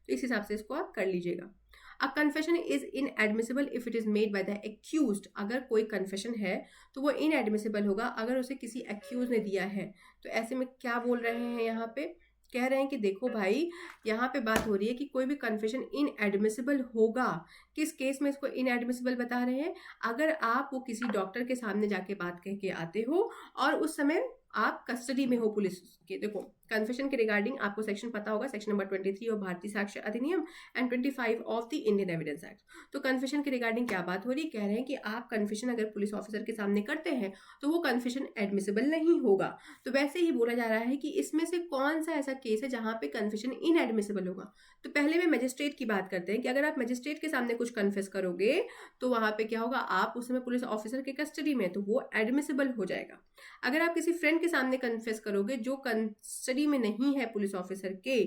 तो इस हिसाब से इसको आप कर लीजिएगा। अ confession is inadmissible if it is made by the accused. अगर कोई कन्फेशन है तो वो इनएडमिसिबल होगा अगर उसे किसी एक्यूज ने दिया है। तो ऐसे में क्या बोल रहे हैं यहाँ पे? कह रहे हैं कि देखो भाई, यहाँ पे बात हो रही है कि कोई भी कन्फेशन इनएडमिसिबल होगा। किस केस में इसको इनएडमिसिबल बता रहे हैं? अगर आप वो किसी डॉक्टर के सामने जाके बात कह के आते हो और उस समय आप कस्टडी में हो पुलिस के। देखो कन्फेशन के रिगार्डिंग आपको सेक्शन पता होगा, सेक्शन नंबर 23 ऑफ भारतीय साक्ष्य अधिनियम and 25 of the Indian Evidence act. तो कन्फेशन के रिगार्डिंग क्या बात हो रही है? कह रहे हैं कि आप कन्फेशन अगर पुलिस ऑफिसर के सामने करते हैं तो वो कन्फेशन एडमिसिबल नहीं होगा। तो वैसे ही बोला जा रहा है कि इसमें से कौन सा ऐसा केस है जहां पे कन्फेशन इनएडमिसिबल होगा। तो पहले में मजिस्ट्रेट की बात करते हैं कि अगर आप मजिस्ट्रेट के सामने कुछ कन्फेस करोगे तो वहां पे क्या होगा? आप उस समय पुलिस ऑफिसर के कस्टडी में, तो वो एडमिसिबल हो जाएगा। अगर आप किसी फ्रेंड के सामने कन्फेस करोगे जो कस्टडी में नहीं है पुलिस ऑफिसर के,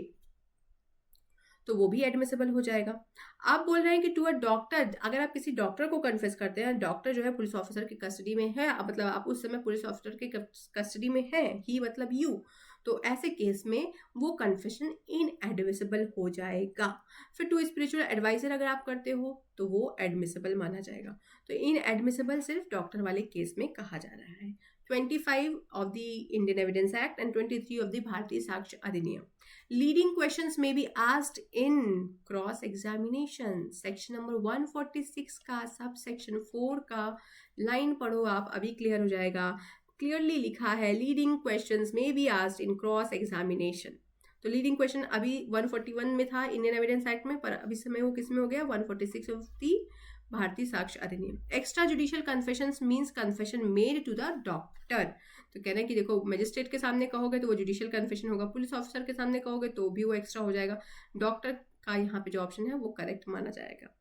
तो वो भी एडमिसिबल हो जाएगा। आप बोल रहे हैं कि टू अ डॉक्टर, अगर आप किसी डॉक्टर को कन्फेस करते हैं, डॉक्टर जो है पुलिस ऑफिसर की कस्टडी में है, मतलब आप उस समय पुलिस ऑफिसर के कस्टडी में है, ही मतलब यू, तो ऐसे केस में वो कन्फेशन इनएडमिसिबल हो जाएगा। फिर टू स्पिरिचुअल एडवाइजर अगर आप करते हो तो वो एडमिसिबल माना जाएगा। तो इनएडमिसिबल सिर्फ डॉक्टर वाले केस में कहा जा रहा है। 25 of the Indian Evidence Act and 23 of the Bharatiya Sakshya Adhiniyam. Leading questions may be asked in cross examination. Section number 146 का subsection 4 का लाइन पढ़ो आप, अभी क्लियर हो जाएगा। क्लियरली लिखा है leading questions may be asked in cross examination. तो लीडिंग क्वेश्चन अभी 141 में था इंडियन एविडेंस एक्ट में, पर अभी समय वो किस में हो गया? 146 ऑफ दी भारतीय साक्ष्य अधिनियम। Extra judicial confession means confession made to the doctor. तो कह रहे हैं कि देखो मजिस्ट्रेट के सामने कहोगे तो वो जुडिशियल कन्फेशन होगा, पुलिस ऑफिसर के सामने कहोगे तो भी वो एक्स्ट्रा हो जाएगा। डॉक्टर का यहाँ पे जो ऑप्शन है वो करेक्ट माना जाएगा।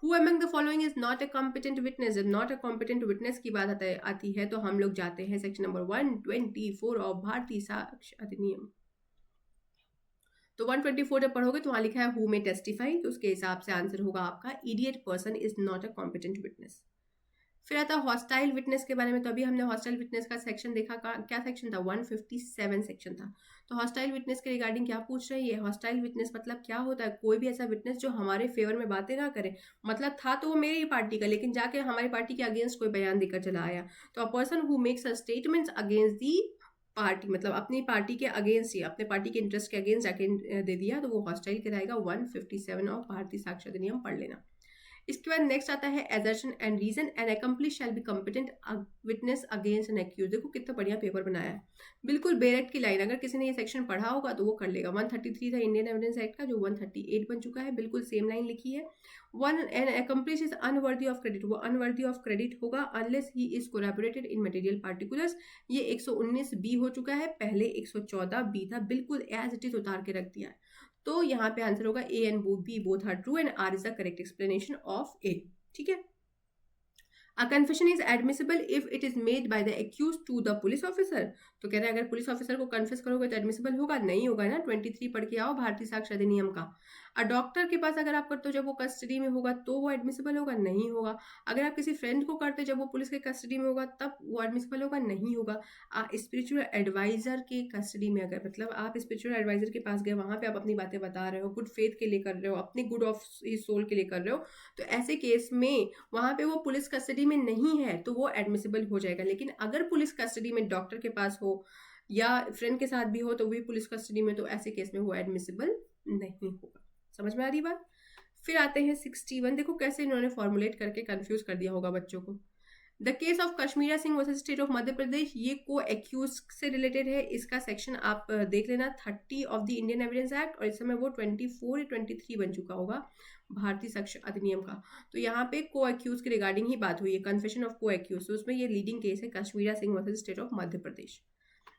Who among the following is not a competent witness? जब not a competent witness की बात आती है तो हम लोग जाते हैं सेक्शन नंबर 124 ऑफ भारतीय साक्ष्य अधिनियम। तो 124 जब पढ़ोगे तो वहां लिखा है हु मे टेस्टिफाई, तो उसके हिसाब से आंसर होगा आपका idiot person is not a competent witness. फिर आता है हॉस्टाइल विटनेस के बारे में। तो अभी हमने हॉस्टाइल विटनेस का सेक्शन देखा, क्या सेक्शन था? 157 सेक्शन था। तो हॉस्टाइल विटनेस के रिगार्डिंग क्या पूछ रही है? हॉस्टाइल विटनेस मतलब क्या होता है? कोई भी ऐसा विटनेस जो हमारे फेवर में बातें ना करे, मतलब था तो वो मेरी पार्टी का, लेकिन जाके हमारी पार्टी के अगेंस्ट कोई बयान देकर चला आया। तो a person who makes a statements against the party, मतलब अपनी पार्टी के अगेंस्ट ही, अपने पार्टी के इंटरेस्ट के अगेंस्ट जाके दे दिया, तो वो हॉस्टाइल कहलाएगा। 157 ऑफ भारतीय साक्ष्य अधिनियम पढ़ लेना। इसके बाद नेक्स्ट आता है assertion and reason and accomplice shall be competent witness against an accused. देखो कितना बढ़िया पेपर बनाया है, बिल्कुल बेरेट की लाइन। अगर किसी ने ये सेक्शन पढ़ा होगा तो वो कर लेगा। 133 था इंडियन एविडेंस एक्ट का, जो 138 बन चुका है, बिल्कुल सेम लाइन लिखी है। One an accomplice is unworthy of credit, वो अनवर्दी ऑफ क्रेडिट होगा unless he is collaborated in material particulars. ये 119 बी हो चुका है, पहले 114 बी था, बिल्कुल एज इट इज उतार के रख दिया है। तो यहाँ पे आंसर होगा A and B both are true and R is the correct explanation of A. ठीक है। A confession is admissible if it is made by the accused to the police officer. तो कह रहे हैं अगर पुलिस ऑफिसर को confess करोगे तो एडमिसिबल होगा? नहीं होगा ना। 23 पढ़ के आओ भारतीय साक्ष्य अधिनियम का। डॉक्टर के पास अगर आप करते हो जब वो कस्टडी में होगा तो वो एडमिसिबल होगा? नहीं होगा। अगर आप किसी फ्रेंड को करते जब वो पुलिस के कस्टडी में होगा तब वो एडमिसिबल होगा? नहीं होगा। स्पिरिचुअल एडवाइजर के कस्टडी में अगर, मतलब आप स्पिरिचुअल एडवाइजर के पास गए, वहां पे आप अपनी बातें बता रहे हो, गुड फेथ के लिए कर रहे हो, अपनी गुड ऑफ सोल के लिए कर रहे हो, तो ऐसे केस में वहां पे वो पुलिस कस्टडी में नहीं है तो वो एडमिसिबल हो जाएगा। लेकिन अगर पुलिस कस्टडी में डॉक्टर के पास हो या फ्रेंड के साथ भी हो तो भी पुलिस कस्टडी में, तो ऐसे केस में वो एडमिसिबल नहीं होगा। समझ में आ रही बात। फिर आते हैं 61। देखो कैसे इन्होंने फॉर्मुलेट करके कंफ्यूज कर दिया होगा बच्चों को। The case of Kashmira Singh versus state of Madhya Pradesh, ये को एक्यूज से रिलेटेड है। इसका सेक्शन आप देख लेना 30 of the Indian Evidence act, और इस समय वो 24 या 23 बन चुका होगा भारतीय साक्ष्य अधिनियम का। तो यहाँ पे को एक्यूज के रिगार्डिंग ही बात हुई है, कन्फेशन ऑफ को एक्यूज, तो उसमें ये लीडिंग केस है Kashmira Singh versus state of Madhya Pradesh.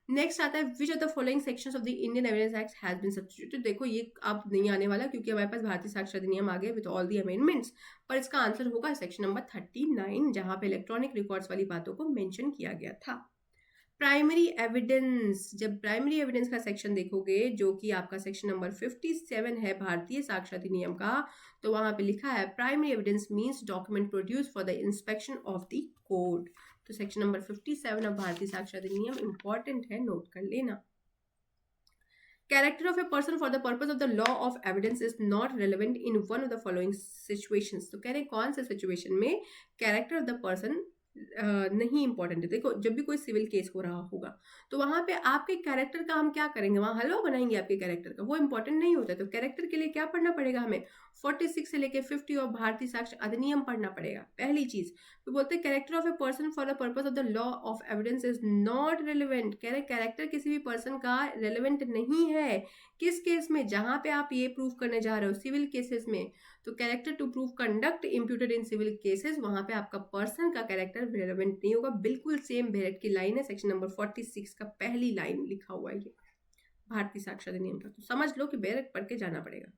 Next आता है which of the following sections of the Indian Evidence Act has been substituted. देखो ये अब नहीं आने वाला क्योंकि हमारे पास भारतीय साक्ष्य अधिनियम आ गया विद ऑल द अमेंडमेंट्स, पर इसका आंसर होगा सेक्शन नंबर 39, जहां पे इलेक्ट्रॉनिक रिकॉर्ड्स वाली बातों को मेंशन किया गया था। प्राइमरी एविडेंस, जब प्राइमरी एविडेंस का सेक्शन देखोगे जो कि आपका सेक्शन नंबर 57 है भारतीय साक्ष्य अधिनियम का, तो वहां पे लिखा है primary evidence means document produce for the inspection of the court. तो सेक्शन नंबर 57 ऑफ भारतीय साक्ष्य अधिनियम इंपॉर्टेंट है, नोट कर लेना। Character of a person for the purpose of the law of evidence is not relevant in one of the following situations. तो कह रहे हैं कौन से सिचुएशन में कैरेक्टर ऑफ द पर्सन नहीं इंपॉर्टेंट है। देखो जब भी कोई सिविल केस हो रहा होगा तो वहां पे आपके कैरेक्टर का हम क्या करेंगे, वहां हलवा बनाएंगे आपके कैरेक्टर का, वो इंपॉर्टेंट नहीं होता है। तो कैरेक्टर के लिए क्या पढ़ना पड़ेगा हमें, 46 से लेके 50 ऑफ भारतीय साक्ष्य अधिनियम पढ़ना पड़ेगा। पहली चीज तो बोलते हैं character of a person for the purpose of the law of evidence is not relevant. कह रहे कैरेक्टर किसी भी पर्सन का रेलिवेंट नहीं है। किस केस में, जहां पे आप ये प्रूव करने जा रहे हो सिविल केसेस में, तो character to prove conduct imputed in civil cases, वहां पे आपका पर्सन का कैरेक्टर रेलेवेंट नहीं होगा। बिल्कुल सेम भेरट की लाइन है, सेक्शन नंबर 46 का पहली लाइन लिखा हुआ है ये भारतीय साक्ष्य अधिनियम का। तो समझ लो कि भेरट पढ़ के जाना पड़ेगा।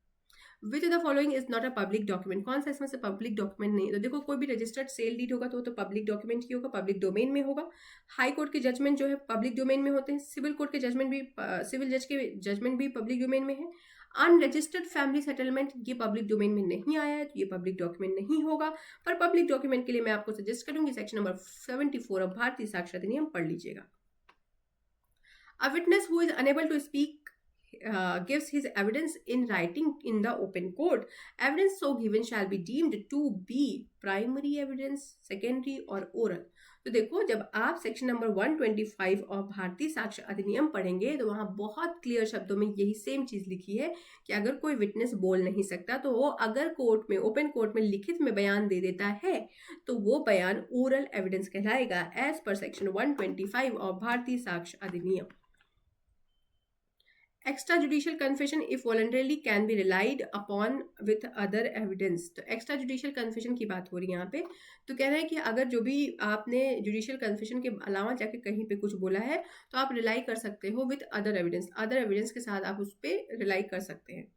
विच of the following is not a public document, कौन सा इसमें से पब्लिक डॉक्यूमेंट नहीं है। तो देखो कोई भी रजिस्टर्ड सेल डीड होगा तो वो तो पब्लिक डॉक्यूमेंट ही होगा, पब्लिक डोमेन में होगा। हाई कोर्ट के जजमेंट जो है पब्लिक डोमेन में होते हैं, सिविल कोर्ट के जजमेंट भी, सिविल जज के जजमेंट भी पब्लिक डोमेन में है। अनरजिस्टर्ड फैमिली सेटलमेंट ये पब्लिक डोमेन में नहीं आया है तो ये पब्लिक डॉक्यूमेंट नहीं होगा। पर पब्लिक डॉक्यूमेंट के लिए मैं आपको सजेस्ट करूंगी सेक्शन नंबर 74 ऑफ भारतीय साक्ष्य अधिनियम पढ़ लीजिएगा। A witness who is unable to speak gives his evidence in writing in the open court. Evidence so given shall be deemed to be primary evidence, secondary or oral. तो देखो जब आप section number 125 और भारतीय साक्ष्य अधिनियम पढ़ेंगे तो वहां बहुत क्लियर शब्दों में यही सेम चीज लिखी है कि अगर कोई विटनेस बोल नहीं सकता तो वो अगर कोर्ट में, ओपन कोर्ट में लिखित में बयान दे देता है तो वो बयान ओरल एविडेंस कहलाएगा एज पर सेक्शन 125 और भारतीय साक्ष्य अधिनियम। Extra judicial confession if voluntarily can be relied upon with other evidence. तो एक्स्ट्रा जुडिशियल कन्फेशन की बात हो रही है यहाँ पे। तो कह रहे हैं कि अगर जो भी आपने जुडिशियल कन्फेशन के अलावा जाके कहीं पे कुछ बोला है तो आप रिलाई कर सकते हो with other evidence, other evidence के साथ आप उस पर रिलाई कर सकते हैं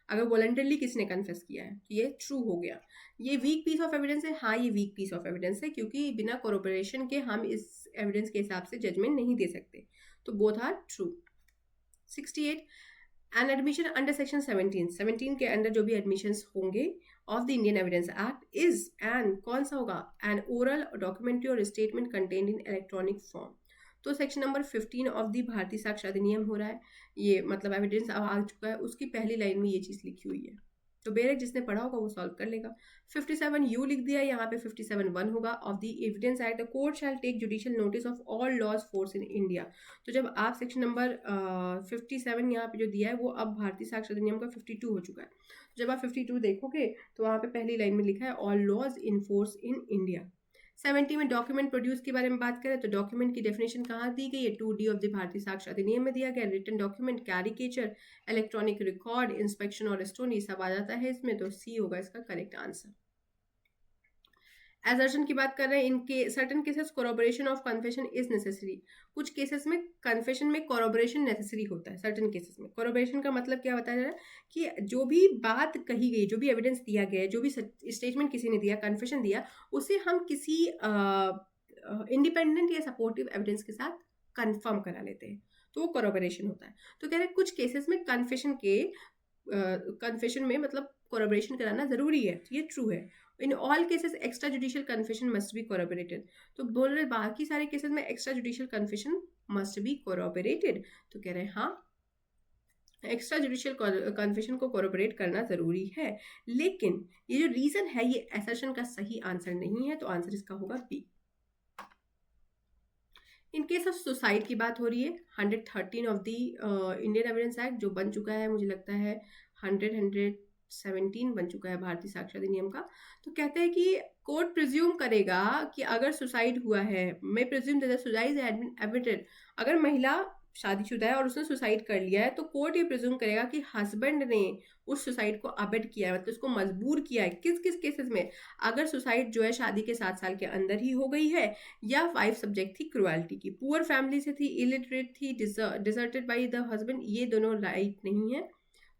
अगर वॉलंटरीली किसी ने कन्फेस किया है। तो ये ट्रू हो गया। ये वीक पीस ऑफ एविडेंस है, हाँ ये वीक पीस ऑफ एविडेंस है क्योंकि बिना कोरोबोरेशन के हम इस एविडेंस के हिसाब से जजमेंट नहीं दे सकते। तो both are true. 68 an admission under section 17 के अंदर जो भी एडमिशंस होंगे of the Indian Evidence Act is an, कौन सा होगा, एन ओरल डॉक्यूमेंट्री और statement contained in electronic form. तो section number 15 of the Bharatiya साक्ष्य अधिनियम हो रहा है ये, मतलब एविडेंस अब आ चुका है, उसकी पहली लाइन में ये चीज लिखी हुई है। तो बेरेक जिसने पढ़ा होगा वो सॉल्व कर लेगा। 57 यू लिख दिया, यहाँ पे 57(1) होगा of the Evidence Act the court shall take judicial notice of all laws force in India. तो जब आप सेक्शन नंबर 57 यहाँ पे जो दिया है वो अब भारतीय साक्ष्य अधिनियम का 52 हो चुका है। जब आप 52 देखोगे तो वहाँ पे पहली लाइन में लिखा है all laws in force in India. 70 में डॉक्यूमेंट प्रोड्यूस के बारे में बात करें तो डॉक्यूमेंट की डेफिनेशन कहाँ दी गई है, 2D ऑफ द भारतीय साक्ष्य अधिनियम में दिया गया। Written document, caricature, electronic record, inspection और स्टोन, ये सब आ जाता है इसमें, तो सी होगा इसका करेक्ट आंसर। एजर्शन की बात कर रहे हैं, इनके certain cases corroboration of confession is necessary. कुछ केसेस में कन्फेशन में कोरोबोरेशन नेसेसरी होता है। सर्टन केसेस में कोरोबोरेशन का मतलब क्या बताया जा रहा है कि जो भी बात कही गई, जो भी एविडेंस दिया गया है, जो भी स्टेटमेंट किसी ने दिया, कन्फेशन दिया, उसे हम किसी इंडिपेंडेंट या सपोर्टिव एविडेंस के साथ कंफर्म करा लेते हैं, तो वो कोरोबोरेशन होता है। तो कह रहे हैं कुछ केसेस में कन्फेशन में मतलब कोरोबोरेशन कराना जरूरी है, तो ये ट्रू है। In all cases extra judicial confession must be corroborated. तो बोल रहे बाकी सारे केसेस में extra judicial confession must be corroborated. तो कह रहे हैं हाँ एक्स्ट्रा जुडिशियल कन्फेशन को कोरोबोरेट करना जरूरी है, लेकिन ये जो रीजन है ये असर्शन का सही आंसर नहीं है, तो आंसर इसका होगा B. In case of suicide की बात हो रही है, 113 of the Indian Evidence Act जो बन चुका है, मुझे लगता है 117 बन चुका है भारतीय साक्ष्य अधिनियम का। तो कहते हैं कि कोर्ट प्रिज्यूम करेगा कि अगर सुसाइड हुआ है, मैं presume that suicide is admitted, अगर महिला शादीशुदा है और उसने सुसाइड कर लिया है तो कोर्ट ये प्रिज्यूम करेगा कि हस्बैंड ने उस सुसाइड को अबेट किया है, मतलब उसको मजबूर किया है। किस किस केसेस में? अगर सुसाइड जो है शादी के 7 साल के अंदर ही हो गई है, या वाइफ सब्जेक्ट थी क्रुएल्टी की, पुअर फैमिली से थी, इलिटरेट थी, डिजर्टेड बाय द हस्बैंड, ये दोनों राइट नहीं है।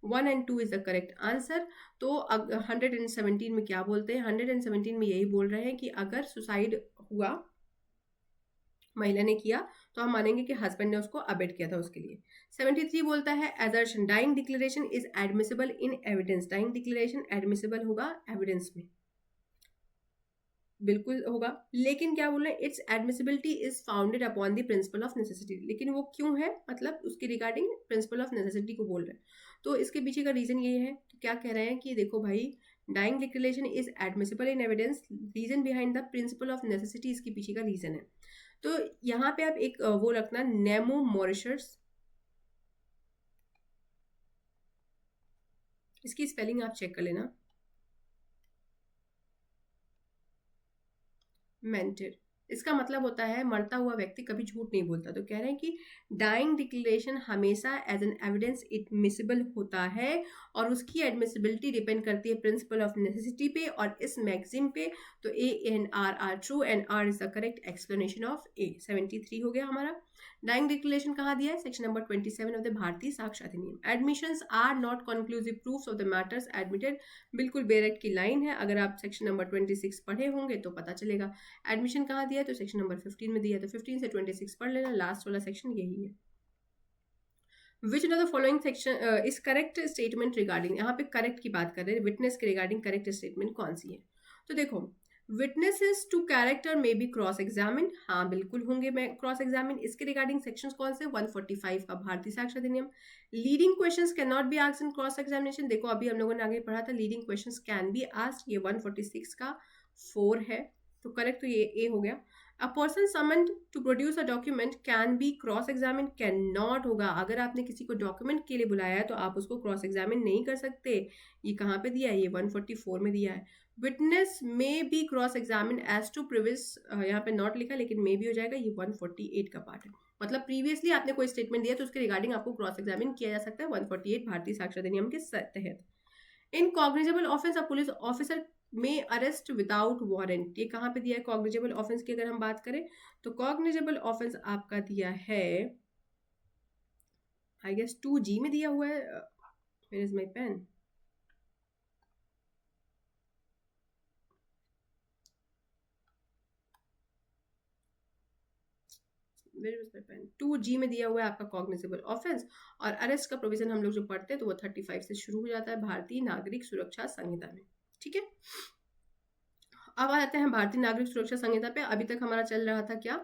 1 and 2 is the correct answer. तो 117 में क्या बोलते हैं? 117 में यही बोल रहे हैं कि अगर सुसाइड हुआ, महिला ने किया, तो हम मानेंगे कि हस्बैंड ने उसको अबेट किया था उसके लिए। 73 बोलता है assertion dying declaration is admissible in evidence. Dying declaration admissible होगा एविडेंस में, बिल्कुल होगा। लेकिन क्या बोल रहे हैं? Its admissibility is founded upon the principle of necessity. लेकिन वो क्यों है? मतलब उसके रिगार्डिंग प्रिंसिपल ऑफ नेसेसिटी को बोल रहे हैं। तो इसके पीछे का रीजन ये है। तो क्या कह रहे हैं कि देखो भाई, dying declaration is admissible in evidence, reason behind the principle of necessity, इसके पीछे का रीजन है। तो यहाँ पे आप एक वो रखना, नेमो मॉरिशस, इसकी स्पेलिंग आप चेक कर लेना, मेंटेड। इसका मतलब होता है मरता हुआ व्यक्ति कभी झूठ नहीं बोलता। तो कह रहे हैं कि डाइंग डिक्लेरेशन हमेशा एज एन एविडेंस एडमिसिबल होता है, और उसकी एडमिसिबिलिटी डिपेंड करती है प्रिंसिपल ऑफ नेसेसिटी पे और इस मैक्सिम पे। तो A and R are true and R is the correct explanation of A. 73 हो गया हमारा। डाइंग डिक्लेरेशन कहाँ दिया है? Section number 27 of the Bharatiya साक्ष्य Adhiniyam. Admissions are not conclusive proofs of the matters admitted, बिल्कुल बेरेट की लाइन है। अगर आप सेक्शन नंबर 26 पढ़े होंगे तो पता चलेगा। एडमिशन कहाँ दिया है? तो सेक्शन नंबर 15 में दिया है। तो 15 से 26 पढ़ लेना, लास्ट वाला सेक्शन यही है। Which of the following section is correct statement regarding, यहाँ पे करेक्ट की बात कर रहे हैं, विटनेस के रिगार्डिंग करेक्ट स्टेटमेंट कौन सी है? तो देखो, विटनेसेस टू कैरेक्टर में बी क्रॉस एग्जामिन, हाँ बिल्कुल होंगे मैं क्रॉस एग्जामिन। इसके रिगार्डिंग सेक्शंस कौन से? 145 का भारतीय साक्ष्य अधिनियम। Leading questions can not be asked in cross examination, देखो अभी हम लोगों ने आगे पढ़ा था leading questions can be asked, ये 146 का 4 है। तो करेक्ट तो ये ए हो गया। A person summoned to produce a document can be cross examine, can not होगा। अगर आपने किसी को डॉक्यूमेंट के लिए बुलाया है तो आप उसको क्रॉस एग्जामिन नहीं कर सकते। ये कहाँ पे दिया है? ये 144 में दिया है। विटनेस में be cross examine as to previous, यहाँ पे नॉट लिखा लेकिन मे भी हो जाएगा, ये 148 का पार्ट है। मतलब प्रीवियसली आपने कोई स्टेटमेंट दिया तो उसके रिगार्डिंग आपको क्रॉस एग्जामिन किया जा सकता है 148 भारतीय साक्ष्य अधिनियम के तहत। In cognizable offence a police officer may arrest without warrant, ये कहाँ पे दिया है? कॉग्निजेबल ऑफेंस की अगर हम बात करें तो कॉग्निजेबल ऑफेंस आपका दिया है, आई गेस 2G में दिया हुआ है। Where is my pen? Where is my pen? 2G में दिया हुआ है आपका कॉग्निजेबल ऑफेंस, और अरेस्ट का प्रोविजन हम लोग जो पढ़ते हैं तो वो 35 से शुरू हो जाता है भारतीय नागरिक सुरक्षा संहिता में। ठीक है, अब आ जाते हैं भारतीय नागरिक सुरक्षा संहिता पे। अभी तक हमारा चल रहा था क्या?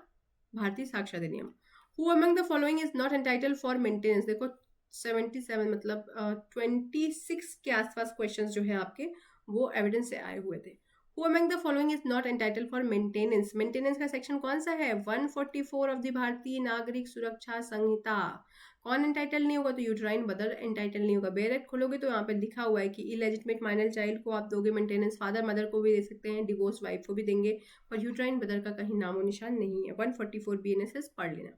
भारतीय साक्ष्य Adhiniyam. Who among the following is not entitle for maintenance, देखो 77 मतलब 26 के आसपास क्वेश्चंस जो है आपके वो एविडेंस से आए हुए थे। Who among the following is not entitle for maintenance, maintenance का सेक्शन कौन सा है? 144 ऑफ द भारतीय नागरिक सुरक्षा संहिता। कौन एंटाइटल नहीं होगा? तो यूट्राइन मदर एंटाइटल नहीं होगा। बेरेट खोलोगे तो यहाँ पे लिखा हुआ है कि इलेजिटिमेट माइनर चाइल्ड को आप दोगे मेंटेनेंस, फादर मदर को भी दे सकते हैं, डिवोर्स वाइफ को भी देंगे, पर यूट्राइन मदर का कहीं नामो निशान नहीं है। 144 BNSS पढ़ लेना।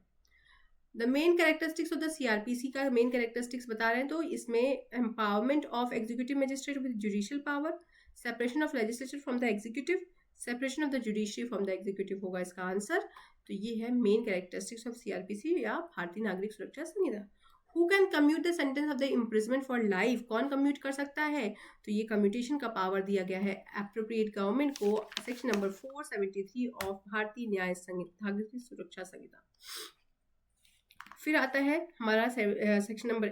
The main characteristics of the CRPC का मेन कैरेक्टरिस्टिक्स बता रहे हैं, तो इसमें empowerment of executive magistrate with judicial power, separation of legislature from the executive, separation of the judiciary from the executive होगा इसका आंसर। तो ये है मेन कैरेक्टरिस्टिक्स ऑफ CRPC या Bharatiya Nagarik Suraksha Sanhita. Who can commute the sentence of the imprisonment for life, कौन commute कर सकता है? तो ये कम्यूटेशन का पावर दिया गया है एप्रोप्रिएट गवर्नमेंट को, section number 473 of Bharatiya Nyaya संहिता, नागरिक सुरक्षा संहिता। फिर आता है हमारा section number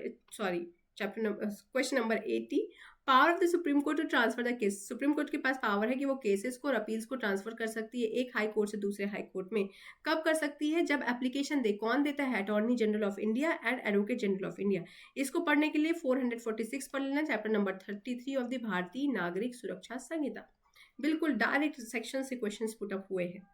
chapter number question number 80, power of the supreme court to transfer the case. Supreme court के पास पावर है कि वो केसेस को और अपील्स को ट्रांसफर कर सकती है एक हाई कोर्ट से दूसरे हाई कोर्ट में। कब कर सकती है? जब एप्लीकेशन दे। कौन देता है? Attorney general of India and advocate general of India. इसको पढ़ने के लिए 446 पढ़ लेना, chapter number 33 of the Bharatiya Nagarik Suraksha संहिता। बिल्कुल डायरेक्ट सेक्शन से क्वेश्चन पुट अप हुए हैं।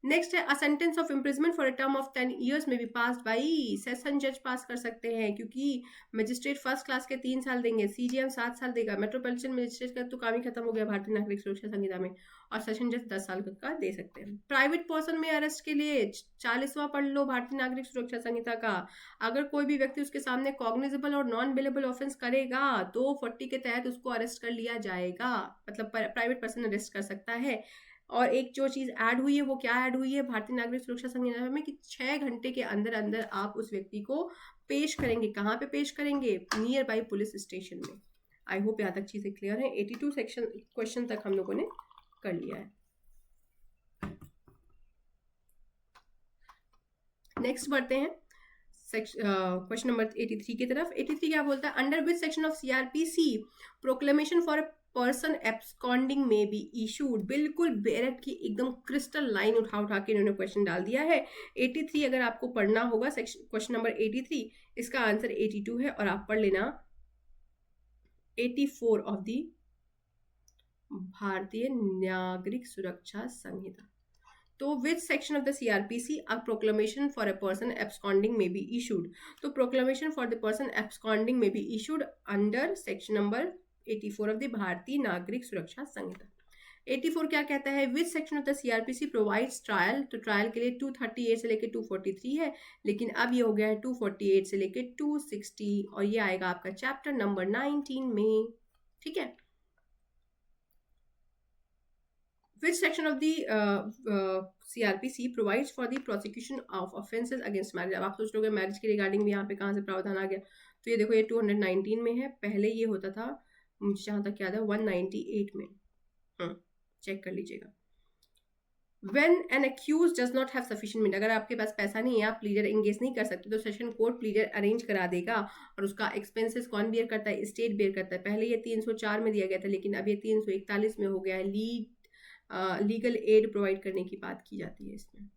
नेक्स्ट है a sentence of imprisonment for a term of 10 years में बी पास्ड बाई सेशन जज पास कर सकते हैं, क्योंकि मजिस्ट्रेट फर्स्ट क्लास के 3 साल देंगे, सीजीएम 7 साल देगा, मेट्रोपॉलिटन मजिस्ट्रेट का तो काम ही खत्म हो गया भारतीय नागरिक सुरक्षा संहिता में, और सेशन जज 10 साल का दे सकते हैं। प्राइवेट पर्सन में अरेस्ट के लिए 40वां पढ़ लो भारतीय नागरिक सुरक्षा संहिता का। अगर कोई भी व्यक्ति उसके सामने कॉग्निजेबल और नॉन बेलेबल ऑफेंस करेगा तो 40 के तहत उसको अरेस्ट कर लिया जाएगा, मतलब प्राइवेट पर्सन अरेस्ट कर सकता है। और एक जो चीज ऐड हुई है वो क्या ऐड हुई है भारतीय नागरिक सुरक्षा संहिता में, कि 6 घंटे के अंदर अंदर आप उस व्यक्ति को पेश करेंगे। कहाँ पे पेश करेंगे? नियर बाई पुलिस स्टेशन में। आई होप यहाँ तक चीजें क्लियर है। 82 सेक्शन क्वेश्चन तक हम लोगों ने कर लिया है। नेक्स्ट बढ़ते हैं क्वेश्चन नंबर 83 की तरफ। 83 क्या बोलता है? Under which section of CrPC proclamation for a person absconding may be issued. बिल्कुल बेरेट की एकदम क्रिस्टल लाइन उठा के इन्होंने क्वेश्चन डाल दिया है। 83 अगर आपको पढ़ना होगा, सेक्शन क्वेश्चन नंबर 83, इसका आंसर 82 है, और आप पढ़ लेना 84 ऑफ दी भारतीय नागरिक सुरक्षा संहिता। तो which section of the CrPC a proclamation for a person absconding may be issued. तो proclamation for the person absconding may be issued under section number 84 of the Bharatiya Nagarik Suraksha Sanhita. 84 क्या कहता है? Which section of the CrPC provides trial. तो trial के लिए 238 से लेकर 243 है, लेकिन अब ये हो गया है 248 से लेकर 260, और ये आएगा आपका चैप्टर नंबर 19 में। ठीक है। Which section of the CRPC provides for the prosecution of offences against marriage। अब आप सोच लोगे मैरिज के रिगार्डिंग भी यहाँ पे कहाँ से प्रावधान आ गया, तो ये देखो ये 219 में है, पहले ये होता था मुझे जहाँ तक याद है 198 में। चेक कर लीजिएगा। When an accused does not have sufficient means, अगर आपके पास पैसा नहीं है, आप प्लीडर एंगेज नहीं कर सकते, तो सेशन कोर्ट प्लीडर अरेंज करा देगा, और उसका एक्सपेंसेस कौन बेयर करता है? स्टेट बेयर करता है। पहले ये 304 में दिया गया था, लेकिन अब ये 341 में हो गया है। लीगल एड प्रोवाइड करने की बात की जाती है इसमें।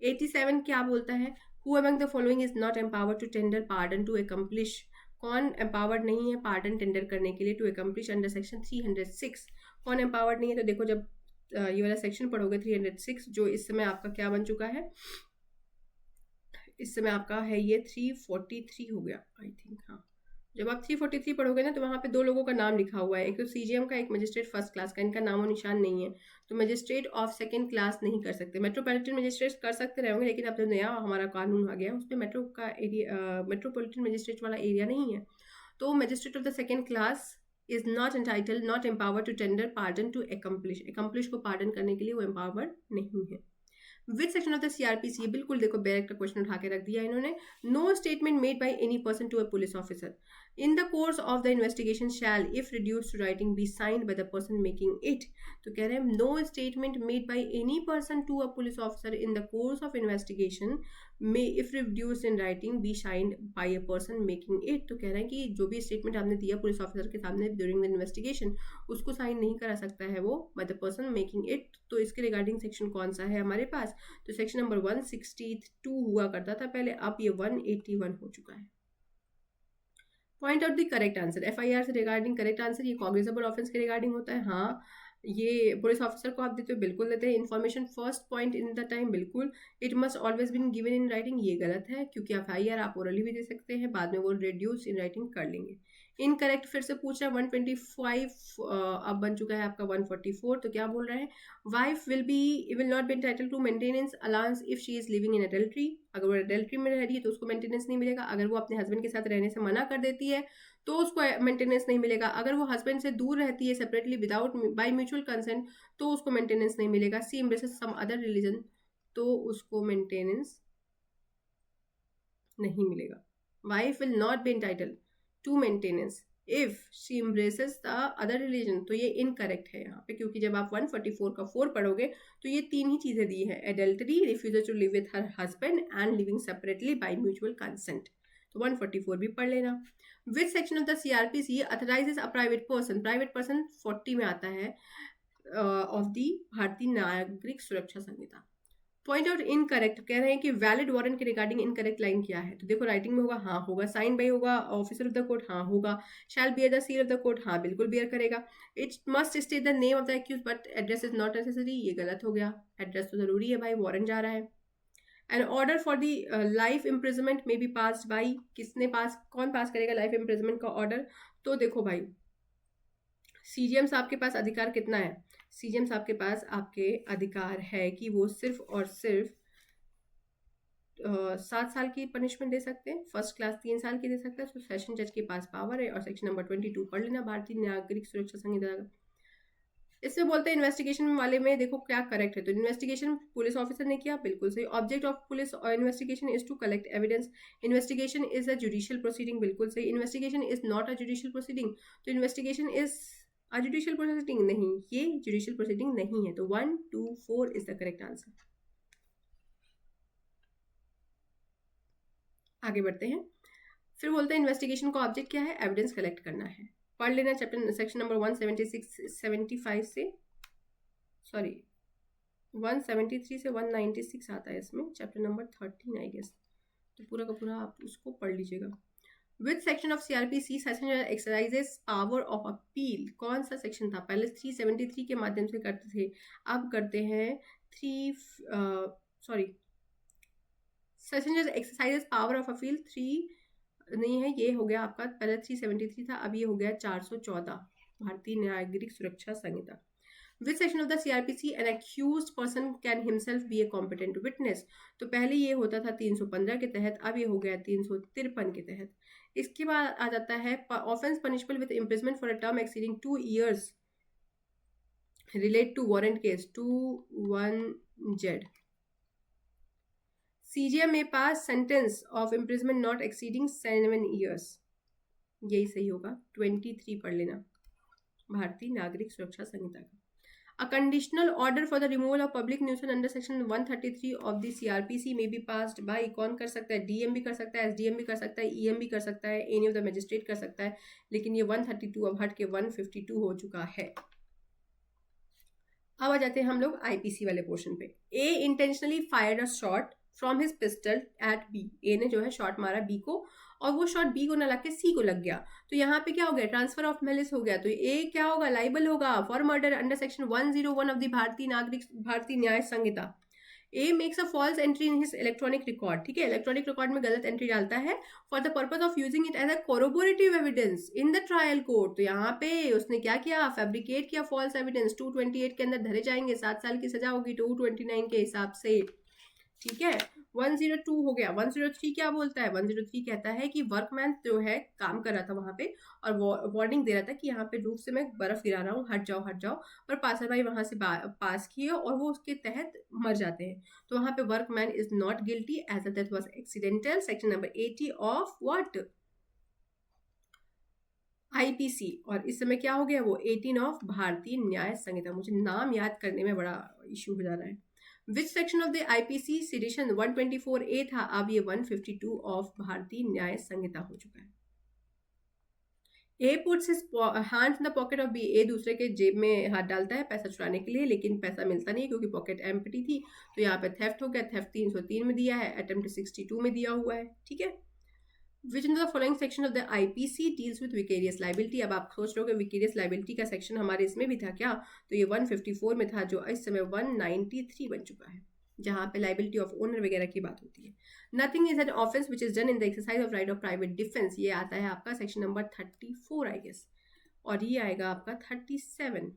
87 क्या बोलता है? Who among the following is not empowered to tender pardon to accomplice. कौन एम्पावर्ड नहीं है पार्डन टेंडर करने के लिए टू एकम्प्लिश अंडर सेक्शन 306? कौन एम्पावर्ड नहीं है? तो देखो जब ये वाला सेक्शन पढ़ोगे 306, जो इस समय आपका क्या बन चुका है, इस समय आपका है ये 343 हो गया आई थिंक। हाँ, जब आप 343 पढ़ोगे ना, तो वहाँ पे 2 लोगों का नाम लिखा हुआ है, एक तो सीजीएम का, एक मजिस्ट्रेट फर्स्ट क्लास का। इनका नामो निशान नहीं है, तो मजिस्ट्रेट ऑफ सेकंड क्लास नहीं कर सकते। मेट्रोपॉलिटन मजिस्ट्रेट कर सकते रहेंगे, लेकिन अब जो नया हमारा कानून आ गया उसमें मेट्रो का एरिया, मेट्रोपॉलिटन मजिस्ट्रेट वाला एरिया नहीं है। तो magistrate of the second class is not entitled, not empowered to tender pardon to accomplice. Accomplice को पार्डन करने के लिए वो एम्पावर्ड नहीं है। Which section of the CrPC, बिल्कुल देखो डायरेक्ट क्वेश्चन उठा के रख दिया इन्होंने। No statement made by any person to a police officer in the course of the investigation shall, if reduced to writing, be signed by the person making it। तो कह रहे हैं no statement made by any person to a police officer in the course of investigation may, if reduced in writing, be signed by a person making it। तो कह रहे हैं कि जो भी स्टेटमेंट आपने दिया पुलिस ऑफिसर के सामने ड्यूरिंग द इन्वेस्टिगेशन, उसको साइन नहीं करा सकता है वो by the person making it. तो इसके रिगार्डिंग सेक्शन कौन सा है हमारे पास? तो सेक्शन नंबर 162 हुआ करता था पहले, अब ये 181 हो चुका है। Point out the correct answer. FIR से रिगार्डिंग करेक्ट आंसर ये कॉग्निजेबल ऑफेंस के रिगार्डिंग होता है। हाँ, ये पुलिस ऑफिसर को आप देते हो, बिल्कुल देते हैं। Information first point in the time, बिल्कुल। It must always been given in writing, ये गलत है, क्योंकि एफआईआर आप ओरली भी दे सकते हैं, बाद में वो रिड्यूस इन राइटिंग कर लेंगे। इनकरेक्ट फिर से पूछ रहा है 125, अब बन चुका है आपका 144। तो क्या बोल रहा है? Wife will not be entitled to maintenance allowance if she is living in adultery. अगर वो एडल्ट्री में रह रही है तो उसको मेंटेनेंस नहीं मिलेगा। अगर वो अपने हस्बैंड के साथ रहने से मना कर देती है तो उसको मेंटेनेंस नहीं मिलेगा। अगर वो हस्बैंड से दूर रहती है separately without by mutual consent, तो उसको मेंटेनेंस नहीं मिलेगा। She embraces some other religion, तो उसको मेंटेनेंस नहीं मिलेगा। Wife will not be entitled to maintenance if she embraces the other religion, तो ये इनकरेक्ट है यहाँ पे, क्योंकि जब आप 144 का 4 पढ़ोगे तो ये 3 ही चीजें दी है, adultery, refusal to live with her husband and living separately by mutual consent. तो 144 भी पढ़ लेना। Which section of the CrPC authorises a private person, private person 40 में आता है of the Bharatiya Nagarik Suraksha Samhita. Point out incorrect, कह रहे हैं कि वैलिड वारंट के रिगार्डिंग इनकरेक्ट लाइन क्या है। तो देखो राइटिंग में होगा, हाँ होगा। साइन बाई होगा, ऑफिसर ऑफ द कोर्ट, हाँ होगा। Shall bear the seal of the court, हाँ बिल्कुल बियर करेगा। It must state the name of the accused but address is not necessary, ये गलत हो गया। एड्रेस तो जरूरी है भाई, वारंट जा रहा है। An order for the life imprisonment में बी पास्ड बाई, किसने पास, कौन पास करेगा लाइफ इम्प्रिजमेंट का ऑर्डर। तो देखो भाई सीजीएम साहब के पास अधिकार कितना है, सीजीएम साहब के पास आपके अधिकार है कि वो सिर्फ और सिर्फ 7 साल की पनिशमेंट दे सकते हैं, फर्स्ट क्लास 3 साल की दे सकते हैं। तो सेशन जज के पास पावर है। और सेक्शन नंबर 22 पढ़ लेना भारतीय नागरिक सुरक्षा संहिता का। इसमें बोलते हैं इन्वेस्टिगेशन वाले में देखो क्या करेक्ट है। तो इन्वेस्टिगेशन पुलिस ऑफिसर ने किया, बिल्कुल सही। ऑब्जेक्ट ऑफ पुलिस और investigation is to collect evidence. Investigation is a judicial proceeding, बिल्कुल सही। Investigation is not a judicial proceeding, तो investigation is a judicial proceeding नहीं, ये जुडिशियल प्रोसीडिंग नहीं है। तो 1, 2, 4 इज द करेक्ट आंसर। आगे बढ़ते हैं। फिर बोलते हैं इन्वेस्टिगेशन का ऑब्जेक्ट क्या है, एविडेंस कलेक्ट करना है। पढ़ लेना चैप्टर सेक्शन नंबर 175 से, सॉरी 173 से 196 आता है इसमें, चैप्टर नंबर 13 आई गेस। तो पूरा का पूरा आप उसको पढ़ लीजिएगा। विच section of CrPC session exercises power of appeal, कौन सा सेक्शन था। पहले 373 के माध्यम से करते थे, अब करते हैं 3 session exercises power of appeal 3 नहीं है, ये हो गया आपका, पहले 373 था, अब ये हो गया 414 Bharatiya Nagarik Suraksha Sanhita. Which section of the CrPC an accused person can himself be a competent witness. तो पहले ये होता था 315 के तहत, अब ये हो गया 353 के तहत। इसके बाद आ जाता है offence punishable with imprisonment for a term exceeding 2 years relate to warrant case 21Z। CGM may pass sentence of imprisonment not exceeding 7 years, यही सही होगा। 23 पढ़ लेना भारतीय नागरिक सुरक्षा संहिता का। A conditional order for the removal of public nuisance under section 133 of the CRPC may be passed by, कौन कर सकता है, DM भी कर सकता है, SDM भी कर सकता है, EM भी कर सकता है, any of the magistrate कर सकता है। लेकिन ये 132 अब हट के 152 हो चुका है। अब आ जाते हैं हम लोग IPC वाले पोर्शन पे। A intentionally fired a shot from his pistol at B, A ने जो है शॉट मारा बी को, और वो शॉट बी को न लग के सी को लग गया। तो यहाँ पे क्या हो गया, ट्रांसफर ऑफ मेलिस हो गया। तो ए क्या होगा, लाइबल होगा for murder under section 101 of the Bharatiya Nyaya Sanhita. A makes a false entry in his electronic record, ठीक है, इलेक्ट्रॉनिक रिकॉर्ड में गलत एंट्री डालता है for the purpose of using it as a corroborative evidence in the trial court. तो यहाँ पे उसने क्या किया, फैब्रिकेट किया फॉल्स एविडेंस। 228 के अंदर धरे जाएंगे, 7 साल की सजा होगी 229 के हिसाब से, ठीक है। 102 हो गया। 103 क्या बोलता है, 103 कहता है कि वर्कमैन जो है काम कर रहा था वहां पे और वार्निंग दे रहा था कि यहाँ पे रूफ से मैं बर्फ गिरा रहा हूँ, हट जाओ हट जाओ, पर पासर भाई वहां से पास किए और वो उसके तहत मर जाते हैं। तो वहां पे workman is not guilty as a death was accidental, section number 80 of what IPC। और इस समय क्या हो गया, वो 18 ऑफ भारतीय न्याय संहिता। मुझे नाम याद करने में बड़ा इश्यू हो जा रहा है। Which section of the IPC sedition 124A था, अब ये 152 ऑफ भारतीय न्याय संहिता हो चुका है। A puts his hands in the pocket of B, A दूसरे के जेब में हाथ डालता है पैसा चुराने के लिए, लेकिन पैसा मिलता नहीं क्योंकि पॉकेट एम्प्टी थी। तो यहाँ पे थेफ्ट हो गया, थेफ्ट 303 में दिया है, अटेम्प्ट 62 में दिया हुआ है, ठीक है। Which in the following section of the IPC deals with vicarious liability. अब आप सोच रहे हो कि विकेरियस लाइबिलिटी का सेक्शन हमारे इसमें भी था क्या, तो ये 154 में था, जो इस समय 193 बन चुका है, जहां पे लाइबिलिटी ऑफ ओनर वगैरह की बात होती है। Nothing is an offence which is done in the exercise of right of private defence, ये आता है आपका सेक्शन नंबर 34 आई गेस, और ये आएगा आपका 37।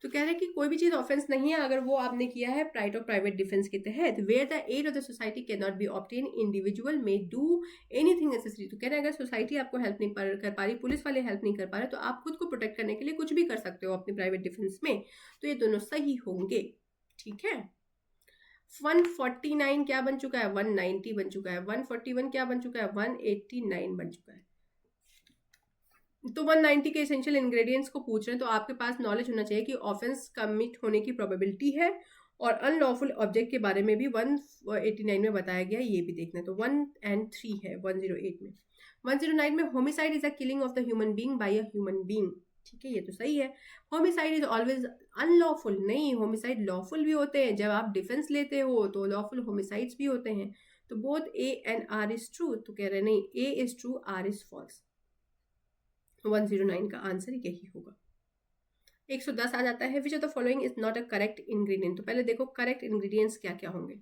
तो कह रहे हैं कि कोई भी चीज ऑफेंस नहीं है अगर वो आपने किया है राइट ऑफ प्राइवेट डिफेंस के तहत। Where the aid of the society can not be obtain, individual में डू एनीथिंग नेसेसरी। तो कह रहे हैं अगर सोसाइटी आपको हेल्प नहीं कर पा रही, पुलिस वाले हेल्प नहीं कर पा रहे, तो आप खुद को प्रोटेक्ट करने के लिए कुछ भी कर सकते हो अपने प्राइवेट डिफेंस में। तो ये दोनों सही होंगे, ठीक है। 149 क्या बन चुका है, 190 बन चुका है। 141 क्या बन चुका है, 189 बन चुका है। तो 190 के एसेंशियल इंग्रेडिएंट्स को पूछ रहे हैं, तो आपके पास नॉलेज होना चाहिए कि ऑफेंस कमिट होने की प्रोबेबिलिटी है, और अनलॉफुल ऑब्जेक्ट के बारे में भी 189 में बताया गया, ये भी देखना है। तो 1 और 3 है 108 में। 109 में homicide is a killing of the human being by a human being, ठीक है, ये तो सही है। होमिसाइड इज ऑलवेज अनलॉफुल, नहीं, होमिसाइड लॉफुल भी होते हैं। जब आप डिफेंस लेते हो तो लॉफुल होमिसाइड्स भी होते हैं। तो both A and R is true, तो कह रहे नहीं, A is true, R is false. 109 का आंसर यही होगा। 110 आ जाता है, which of the following is not a correct ingredient. तो पहले देखो करेक्ट इंग्रेडिएंट्स क्या क्या होंगे।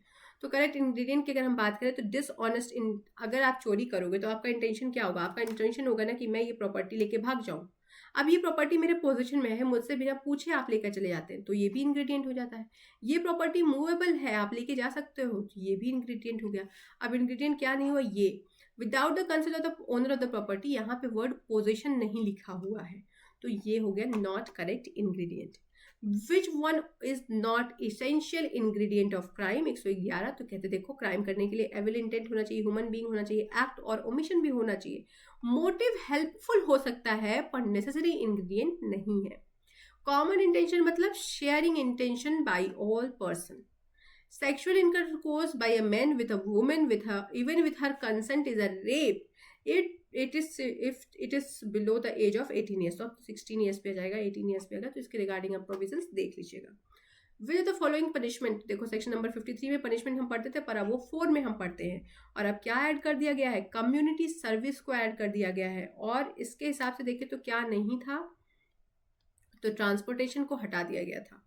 तो करेक्ट इंग्रेडिएंट की अगर हम बात करें तो डिसऑनेस्ट, अगर आप चोरी करोगे तो आपका इंटेंशन क्या होगा? आपका इंटेंशन होगा ना कि मैं ये प्रॉपर्टी लेके भाग जाऊं। अब ये प्रॉपर्टी मेरे पोजीशन में है, मुझसे बिना पूछे आप लेकर चले जाते हैं, तो ये भी इंग्रेडिएंट हो जाता है। ये प्रॉपर्टी मूवेबल है, आप लेके जा सकते हो, तो ये भी इंग्रेडिएंट हो गया। अब इंग्रेडिएंट क्या नहीं हुआ? ये without the consent of the owner of the property, यहाँ पे वर्ड पोजीशन नहीं लिखा हुआ है, तो ये हो गया not correct ingredient. Which one is not essential ingredient of crime? 111। तो कहते देखो क्राइम करने के लिए एविल इंटेंट होना चाहिए, ह्यूमन बीइंग होना चाहिए, एक्ट और ओमिशन भी होना चाहिए, मोटिव हेल्पफुल हो सकता है पर नेसेसरी इंग्रेडिएंट नहीं है। कॉमन इंटेंशन मतलब sharing intention by all person. Sexual intercourse by a man with a woman with her, even with her consent, is a rape. It is if it is below the age of 18 years. तो अब 16 years पे आ जाएगा, 18 years पे आएगा, तो इसके regarding आप provisions देख लीजिएगा। विद द फॉलोइंग पनिशमेंट, देखो सेक्शन नंबर 53 में पनिशमेंट हम पढ़ते थे, पर अब वो 4 में हम पढ़ते हैं। और अब क्या ऐड कर दिया गया है? कम्युनिटी सर्विस को ऐड कर दिया गया है। और इसके हिसाब से देखें तो क्या नहीं था? तो ट्रांसपोर्टेशन को हटा दिया गया था।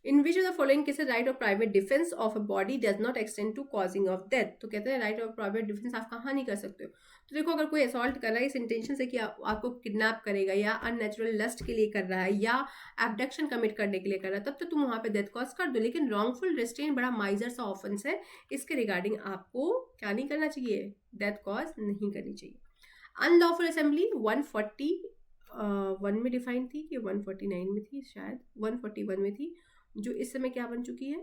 In which of the following cases right of private defence of a body does not extend to causing of death. तो कहते हैं राइट ऑफ प्राइवेट डिफेंस आप कहाँ नहीं कर सकते हो। तो देखो अगर कोई असॉल्ट कर रहा है इस इंटेंशन से कि आपको किडनैप करेगा, या अननेचुरल लस्ट के लिए कर रहा है, या एब्डक्शन कमिट करने के लिए कर रहा है, तब तो तुम वहां पे डेथ कॉज कर दो। लेकिन रॉन्गफुल रिस्ट्रेन बड़ा माइजर सा ऑफेंस है, इसके रिगार्डिंग आपको क्या नहीं करना चाहिए? डेथ कॉज नहीं करनी चाहिए। अनलॉफुल असेंबली 141 में डिफाइन थी कि 149 में थी, शायद 141 में थी, जो इस समय क्या बन चुकी है?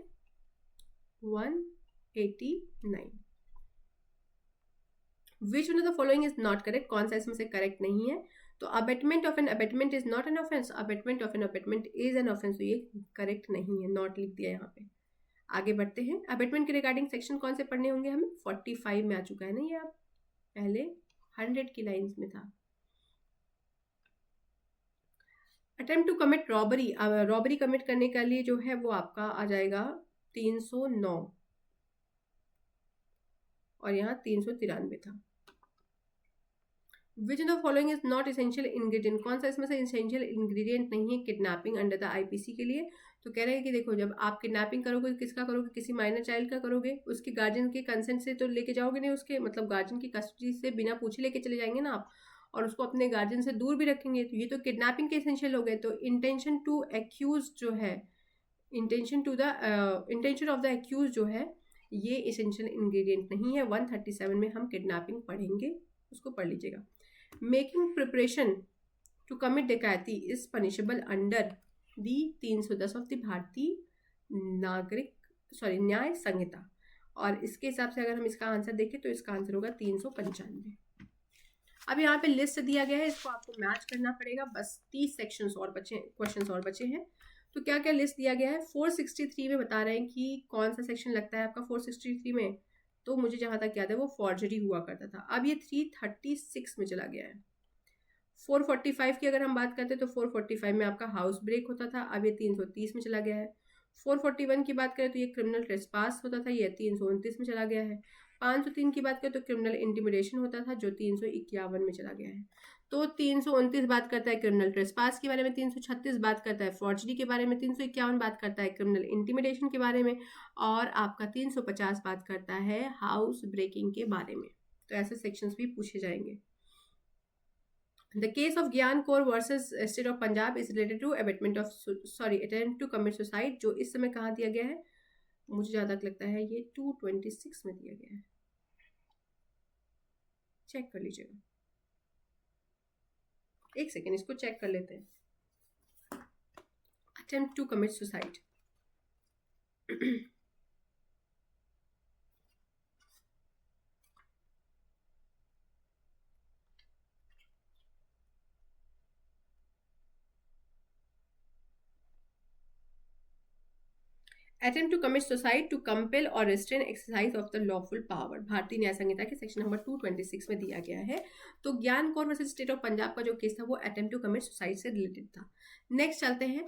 189। Which one of the following is not correct? कौन सा इसमें से करेक्ट नहीं है? तो abetment of an abetment is not an offence, abetment of an abetment is an offence, तो ये करेक्ट नहीं है, नॉट लिख दिया यहाँ पे। आगे बढ़ते हैं। अबेटमेंट के रिगार्डिंग सेक्शन कौन से पढ़ने होंगे हमें? 45 में आ चुका है ना ये, आप पहले 100 की लाइन्स में था। Attempt to commit robbery, robbery commit करने के लिए जो है वो आपका आ जाएगा 309, और यहाँ 393 था। Which in the following is not essential ingredient? कौन सा इसमें से इसेंशियल इंग्रेडिएंट नहीं है किडनैपिंग अंडर द आईपीसी के लिए? तो कह रहे हैं कि देखो जब आप किडनैपिंग करोगे तो किसका करोगे? किसी माइनर चाइल्ड का करोगे, उसके गार्जियन के कंसेंट से तो लेके जाओगे नहीं, उसके मतलब गार्जियन की कस्टडी से बिना पूछे लेके चले जाएंगे ना आप, और उसको अपने गार्जियन से दूर भी रखेंगे, तो ये तो किडनैपिंग के एसेंशियल हो गए। तो इंटेंशन टू एक्यूज जो है, इंटेंशन ऑफ द एक्यूज जो है, ये एसेंशियल इंग्रेडिएंट नहीं है। 137 में हम किडनैपिंग पढ़ेंगे, उसको पढ़ लीजिएगा। मेकिंग प्रिपरेशन टू कमिट डकैती is punishable under the 310 of the Bharatiya Nyaya संहिता। और इसके हिसाब से अगर हम इसका आंसर देखें तो इसका आंसर होगा 395। अब यहाँ पे लिस्ट दिया गया है, इसको आपको मैच करना पड़ेगा। बस 30 सेक्शंस और बचे, क्वेश्चंस और बचे हैं। तो क्या क्या लिस्ट दिया गया है? 463 में बता रहे हैं कि कौन सा सेक्शन लगता है आपका 463 में। तो मुझे जहाँ तक याद है वो फॉर्जरी हुआ करता था, अब ये 336 में चला गया है। 445 की अगर हम बात करते हैं तो 445 में आपका हाउस ब्रेक होता था, अब ये 330 में चला गया है। 441 की बात करें तो ये क्रिमिनल ट्रेसपास होता था, ये 329 में चला गया है। 503 की बात करें तो क्रिमिनल इंटिमिडेशन होता था, जो 351 में चला गया है। तो 329 बात करता है क्रिमिनल ट्रेसपास के बारे में, 336 बात करता है फॉर्जरी के बारे में, 351 बात करता है क्रिमिनल इंटिमिडेशन के बारे में, और आपका 350 बात करता है हाउस ब्रेकिंग के बारे में। तो ऐसे सेक्शंस भी पूछे जाएंगे। The case of Gyan Kaur versus State of Punjab is related to attempt to commit suicide, जो इस समय कहाँ दिया गया है? मुझे ज़्यादा लगता है ये 226 में दिया गया है, चेक कर लीजिएगा। एक सेकेंड, इसको चेक कर लेते हैं। Attempt to commit suicide attempt to commit suicide to compel or restrain exercise of the lawful power, Bharatiya Nyaya संहिता के सेक्शन नंबर 226 में दिया गया है। तो Gyan Kaur versus state of Punjab का जो केस था वो अटेम्प्ट टू कमिट सुसाइड से रिलेटेड था। नेक्स्ट चलते हैं,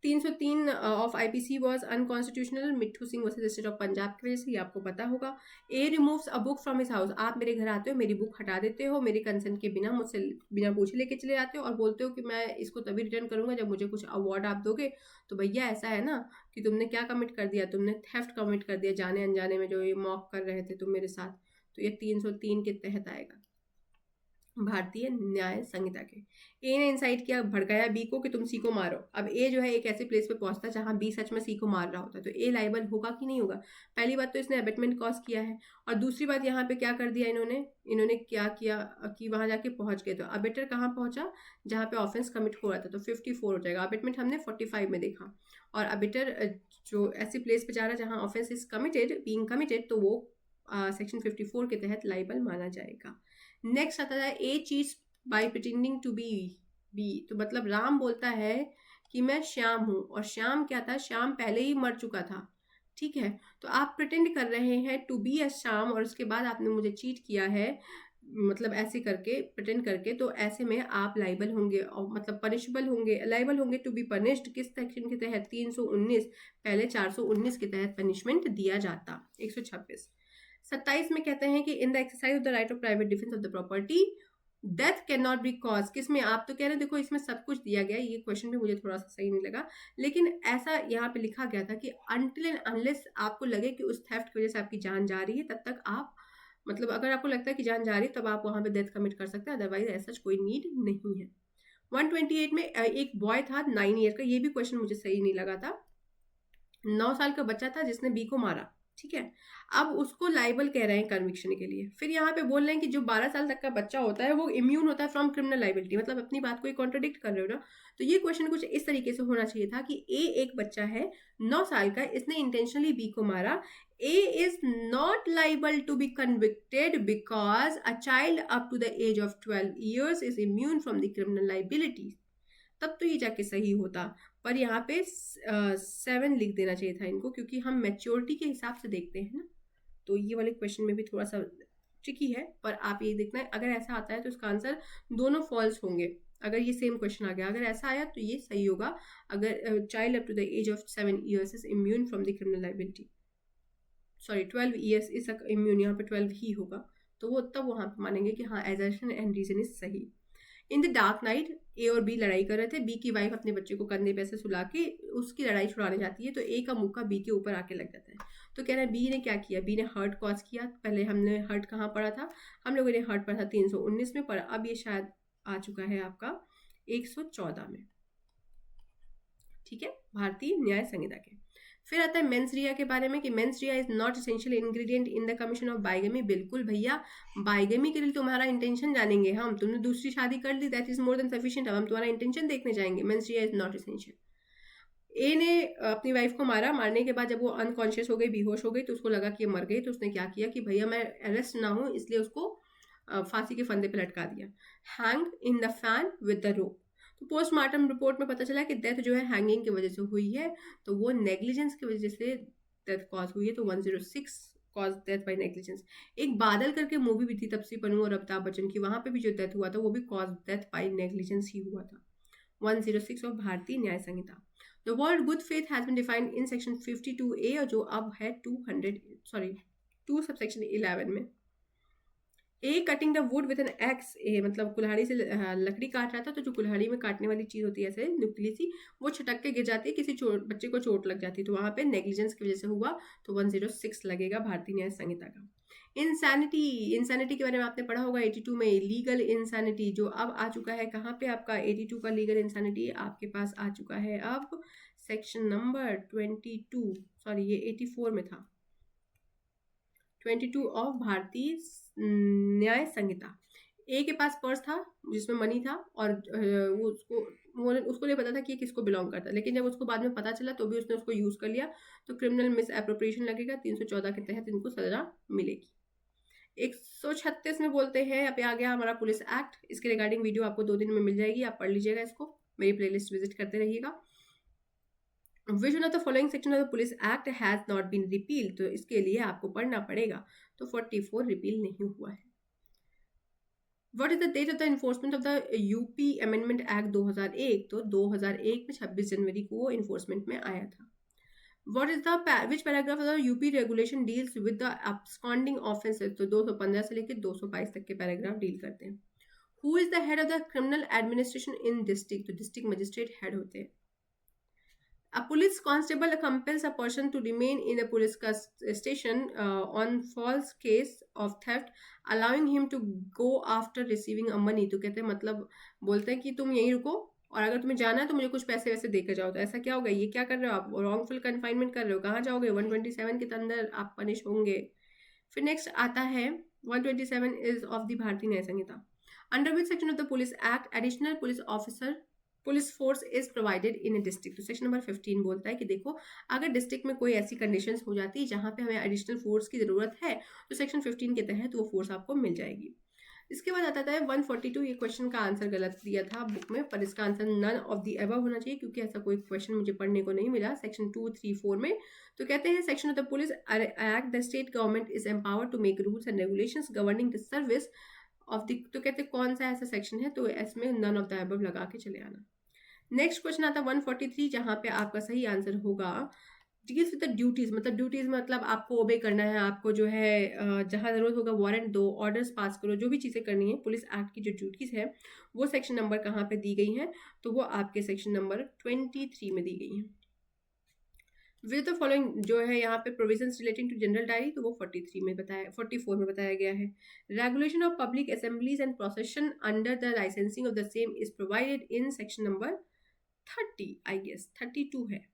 303 of IPC was unconstitutional, Mitthu Singh versus state of Punjab की वजह से, ये आपको पता होगा। A removes a book from his house, आप मेरे घर आते हो, मेरी बुक हटा देते हो, मेरे कंसेंट के बिना, मुझसे बिना पूछे लेके चले जाते हो और बोलते हो कि मैं इसको तभी रिटर्न करूंगा जब मुझे कुछ अवार्ड आप दोगे। तो भैया ऐसा है ना कि तुमने क्या कमिट कर दिया, तुमने थेफ्ट कमिट कर दिया जाने अनजाने में, जो ये मॉक कर रहे थे तुम मेरे साथ। तो ये 303 के तहत आएगा भारतीय न्याय संहिता के। ए ने इंसाइट किया, भड़काया बी को कि तुम सी को मारो। अब ए जो है एक ऐसे प्लेस पे पहुंचता है जहां बी सच में सी को मार रहा होता है, तो ए लाइबल होगा कि नहीं होगा? पहली बात तो इसने अबेटमेंट कॉज किया है, और दूसरी बात यहाँ पे क्या कर दिया इन्होंने क्या किया कि वहां जाके पहुंच गए। तो अबेटर कहाँ पहुंचा? जहां पे ऑफेंस कमिट हो रहा था, तो 54 हो जाएगा। अबेटमेंट हमने 45 में देखा, और अबेटर जो ऐसी प्लेस पे जा रहा है जहां offence is committed, being committed, तो वो सेक्शन 54 के तहत लाइबल माना जाएगा। नेक्स्ट आता है, ए चीज by pretending to be B, तो मतलब राम बोलता है कि मैं श्याम हूं, और श्याम क्या था? श्याम पहले ही मर चुका था, ठीक है। तो आप प्रिटेंड कर रहे हैं टू बी अ श्याम, और उसके बाद आपने मुझे चीट किया है, मतलब ऐसे करके प्रिटेंड करके, तो ऐसे में आप लाइबल होंगे, और मतलब पनिशेबल होंगे, लाइबल होंगे टू बी पनिश्ड। किस सेक्शन के तहत? 319, पहले 419 के तहत पनिशमेंट दिया जाता। 126 27 में कहते हैं कि in the exercise of the right of private defence of the property death can not be cause. किसमें? आप तो कह रहे हैं देखो इसमें सब कुछ दिया गया, ये क्वेश्चन भी मुझे थोड़ा सा सही नहीं लगा, लेकिन ऐसा यहाँ पे लिखा गया था कि अनटिल एंड अनलेस आपको लगे कि उस थेफ्ट की वजह से आपकी जान जा रही है, तब तक आप, मतलब अगर आपको लगता है कि जान जा रही है तब आप वहां पे डेथ कमिट कर सकते हैं, अदरवाइज ऐसा कोई नीड नहीं है। 128 में एक बॉय था 9 ईयर का, ये भी क्वेश्चन मुझे सही नहीं लगा था। 9 साल का बच्चा था जिसने बी को मारा, ठीक है। अब उसको लाइबल कह रहे हैं कन्विक्शन के लिए। फिर यहाँ पे बोल रहे हैं कि जो 12 साल तक का बच्चा होता है वो इम्यून होता है फ्रॉम क्रिमिनल लाइबिलिटी, मतलब अपनी बात को कॉन्ट्रोडिक्ट कर रहे हो ना। तो ये क्वेश्चन कुछ इस तरीके से होना चाहिए था कि ए एक बच्चा है 9 साल का, इसने इंटेंशनली बी को मारा, A is not liable to be convicted because a child up to the age of 12 years is immune from the criminal liability. तब तो ये जाके सही होता, पर यहाँ पे 7 लिख देना चाहिए था इनको, क्योंकि हम मैच्योरिटी के हिसाब से देखते हैं ना। तो ये वाले क्वेश्चन में भी थोड़ा सा ट्रिकी है, पर आप ये देखना है अगर ऐसा आता है तो इसका आंसर दोनों फॉल्स होंगे। अगर ये सेम क्वेश्चन आ गया, अगर ऐसा आया तो ये सही होगा। अगर child up to the age of 7 years is immune from the criminal liability, sorry 12 years is immune, यहाँ पे 12 ही होगा, तो वो तब वहां पे मानेंगे कि हाँ एजर्शन एंड रीजन इज सही। इन द डार्क नाइट ए और बी लड़ाई कर रहे थे, बी की वाइफ अपने बच्चे को कंधे पे से सुला के उसकी लड़ाई छुड़ाने जाती है, तो ए का मुक्का बी के ऊपर आके लग जाता है। तो कह रहा है बी ने क्या किया? बी ने हर्ट कॉज किया। पहले हमने हर्ट कहाँ पढ़ा था? हम लोगों ने हर्ट पढ़ा था 319 में, पर अब ये शायद आ चुका है आपका 114 में, ठीक है, भारतीय न्याय संहिता के। फिर आता है मेंस रिया के बारे में कि mains rea is not essential ingredient in the commission of bigamy. बिल्कुल भैया, बाइगमी के लिए तुम्हारा इंटेंशन जानेंगे हम, तुमने दूसरी शादी कर ली, that is more than sufficient, अब हम तुम्हारा इंटेंशन देखने जाएंगे। Mens rea is not essential. A ने अपनी वाइफ को मारा, मारने के बाद जब वो अनकॉन्शियस हो गई, बेहोश हो गई, तो उसको लगा कि ये मर गई, तो उसने क्या किया कि भैया मैं अरेस्ट ना हूं, इसलिए उसको फांसी के फंदे पे लटका दिया, hang in the fan with the rope. तो पोस्टमार्टम रिपोर्ट में पता चला कि डेथ जो है हैंगिंग की वजह से हुई है, तो वो नेग्लिजेंस की वजह से डेथ कॉज हुई है, तो 106 कॉज डेथ बाय नेग्लिजेंस। एक बादल करके मूवी भी थी तपसी पन्नू और अमिताभ बच्चन की, वहां पे भी जो डेथ हुआ था वो भी कॉज डेथ बाय नेग्लिजेंस ही हुआ था। 106 of Bharatiya Nyaya Sanhita. The word good faith has been defined in section 52A, और जो अब है 2 सबसेक्शन 11 में। A cutting the wood with an axe, A मतलब कुल्हाड़ी से लकड़ी काट रहा था, तो जो कुल्हाड़ी में काटने वाली चीज होती है ऐसे नुकीली सी, वो छटक के गिर जाती है, किसी बच्चे को चोट लग जाती है, तो वहां पे नेग्लिजेंस की वजह से हुआ, तो 106 लगेगा भारतीय न्याय संहिता का। इंसैनिटी के बारे में आपने पढ़ा होगा 82 में, लीगल इंसैनिटी, जो अब आ चुका है कहाँ पे आपका 82 का लीगल इंसैनिटी आपके पास आ चुका है अब सेक्शन नंबर 22, सॉरी ये 84 में था, 22 ऑफ भारतीय न्याय संहिता। ए के पास पर्स था जिसमें मनी था, और वो उसको नहीं पता था कि किसको बिलोंग करता है, लेकिन जब उसको बाद में पता चला तो भी उसने उसको यूज कर लिया, तो क्रिमिनल मिस एप्रोप्रिएशन लगेगा, 314 के तहत इनको सजा मिलेगी। 136 में बोलते हैं, अब आ गया हमारा पुलिस एक्ट, इसके रिगार्डिंग वीडियो आपको 2 दिन में मिल जाएगी, आप पढ़ लीजिएगा इसको, मेरी प्लेलिस्ट विजिट करते रहिएगा। Which one of the following section of the police act has not been repeal, तो इसके लिए आपको पढ़ना पड़ेगा। तो 44 रिपील नहीं हुआ है। What is the date of the enforcement of the UP amendment act 2001, तो 2001 में 26 जनवरी को वो इन्फोर्समेंट में आया था। What is the which paragraph of the UP regulation deals with the absconding offences, तो 215 से लेकर 222 तक के पैराग्राफ डील करते हैं। Who is the head of the criminal administration in district, तो डिस्ट्रिक्ट मजिस्ट्रेट हेड होते हैं। A police constable compels a person to remain in a police station on false case of theft, allowing him to go after receiving a money। तो कहते हैं मतलब बोलते हैं कि तुम यहीं रुको और अगर तुम्हें जाना है तो मुझे कुछ पैसे वैसे देकर जाओ। तो ऐसा क्या होगा, ये क्या कर रहे हो आप, रॉन्गफुल कन्फाइनमेंट कर रहे हो, कहाँ जाओगे, 127 के अंदर आप पनिश होंगे। फिर नेक्स्ट आता है 127 is of the Bharatiya Nyaya Sanhita. Under which section of the police act additional police officer police force is provided in a district, तो सेक्शन नंबर 15 बोलता है कि देखो अगर डिस्ट्रिक्ट में कोई ऐसी कंडीशंस हो जाती है जहां पे हमें एडिशनल फोर्स की जरूरत है तो सेक्शन 15 के तहत वो फोर्स आपको मिल जाएगी। इसके बाद आता है 142। ये क्वेश्चन का आंसर गलत दिया था बुक में, पर इसका answer none of the above होना चाहिए क्योंकि ऐसा कोई क्वेश्चन मुझे पढ़ने को नहीं मिला सेक्शन 2, 3, 4 में। तो कहते हैं section of the police act the state government is empowered to make rules and regulations governing the service of the, तो कहते हैं कौन सा ऐसा सेक्शन है, तो इसमें नन ऑफ द एबव लगा के चले आना। नेक्स्ट क्वेश्चन आता है 143 जहां पे आपका सही आंसर होगा डील्स विद द ड्यूटीज, मतलब ड्यूटीज मतलब आपको ओबे करना है, आपको जो है जहां जरूरत होगा वारंट दो, ऑर्डर्स पास करो, जो भी चीजें करनी है पुलिस एक्ट की जो ड्यूटीज है वो सेक्शन नंबर कहाँ पे दी गई है, तो वो आपके सेक्शन नंबर 23 में दी गई है। विद द फॉलोइंग जो है यहाँ पे provisions relating to general diary, तो वो 43 में बताया 44 में बताया गया है। Regulation of public assemblies and procession under the licensing of the same is provided in section number 30 I guess 32 है,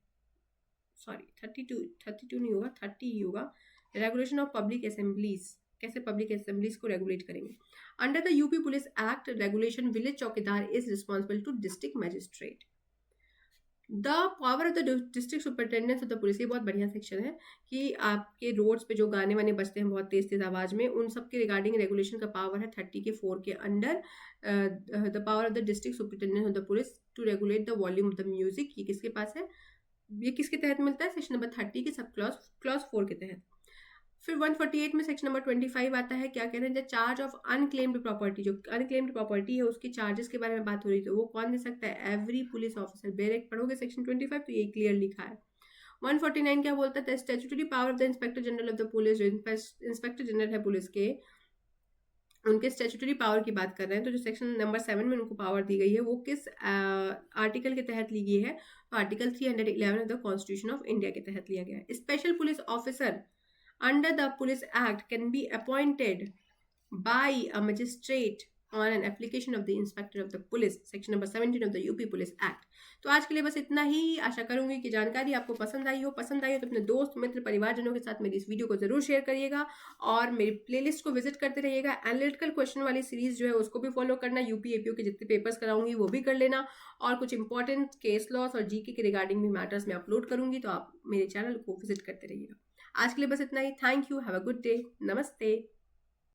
सॉरी 32 नहीं होगा, 30 ही होगा। रेगुलेशन ऑफ पब्लिक असेंबलीज, कैसे पब्लिक असेंबलीज को रेगुलेट करेंगे। Under the UP police act regulation village chowkidar is responsible to district magistrate. The power of the district superintendent of the police, ये बहुत बढ़िया सेक्शन है कि आपके रोड्स पे जो गाने वाने बजते हैं बहुत तेज तेज आवाज में, उन सब के रिगार्डिंग रेगुलेशन का पावर है 30 के 4 के अंडर। The power of the district superintendent of the police to regulate the volume of the music, ये किसके पास है, ये किसके तहत मिलता है, सेक्शन नंबर 30 के सब क्लॉज 4 के तहत। फिर 148 में सेक्शन नंबर 25 आता है, क्या कह रहे हैं, चार्ज ऑफ अनक्लेम्ड प्रॉपर्टी, जो अनक्लेम्ड प्रॉपर्टी है उसकी चार्जेस के बारे में बात हो रही है, तो वो कौन दे सकता है, एवरी पुलिस ऑफिसर। डायरेक्ट पढ़ोगे सेक्शन 25 तो ये क्लियर लिखा है। 149 क्या बोलता है, statutory power of the inspector general of the police, जो इंस्पेक्टर जनरल है पुलिस के, उनके स्टैट्यूटरी पावर की बात कर रहे हैं, तो जो सेक्शन नंबर 7 में उनको पावर दी गई है वो किस आर्टिकल के तहत ली गई है, तो article 311 of the constitution of India के तहत लिया गया है। Special police officer under the Police Act can be appointed by a magistrate on an application of the Inspector of the Police, section number 17 of the UP Police Act। तो आज के लिए बस इतना ही। आशा करूंगी कि जानकारी आपको पसंद आई हो तो अपने दोस्त मित्र परिवारजनों के साथ मेरी इस वीडियो को जरूर शेयर करिएगा और मेरी प्लेलिस्ट को विजिट करते रहिएगा। एनालिटिकल क्वेश्चन वाली सीरीज जो है उसको भी फॉलो करना, यूपी एपीओ के जितने पेपर्स कराऊंगी वो भी कर लेना, और कुछ इंपॉर्टेंट केस लॉस और जीके के रिगार्डिंग भी मैटर्स में अपलोड करूंगी, तो आप मेरे चैनल को विजिट करते रहिएगा। आज के लिए बस इतना ही। Thank you, have a good day, नमस्ते।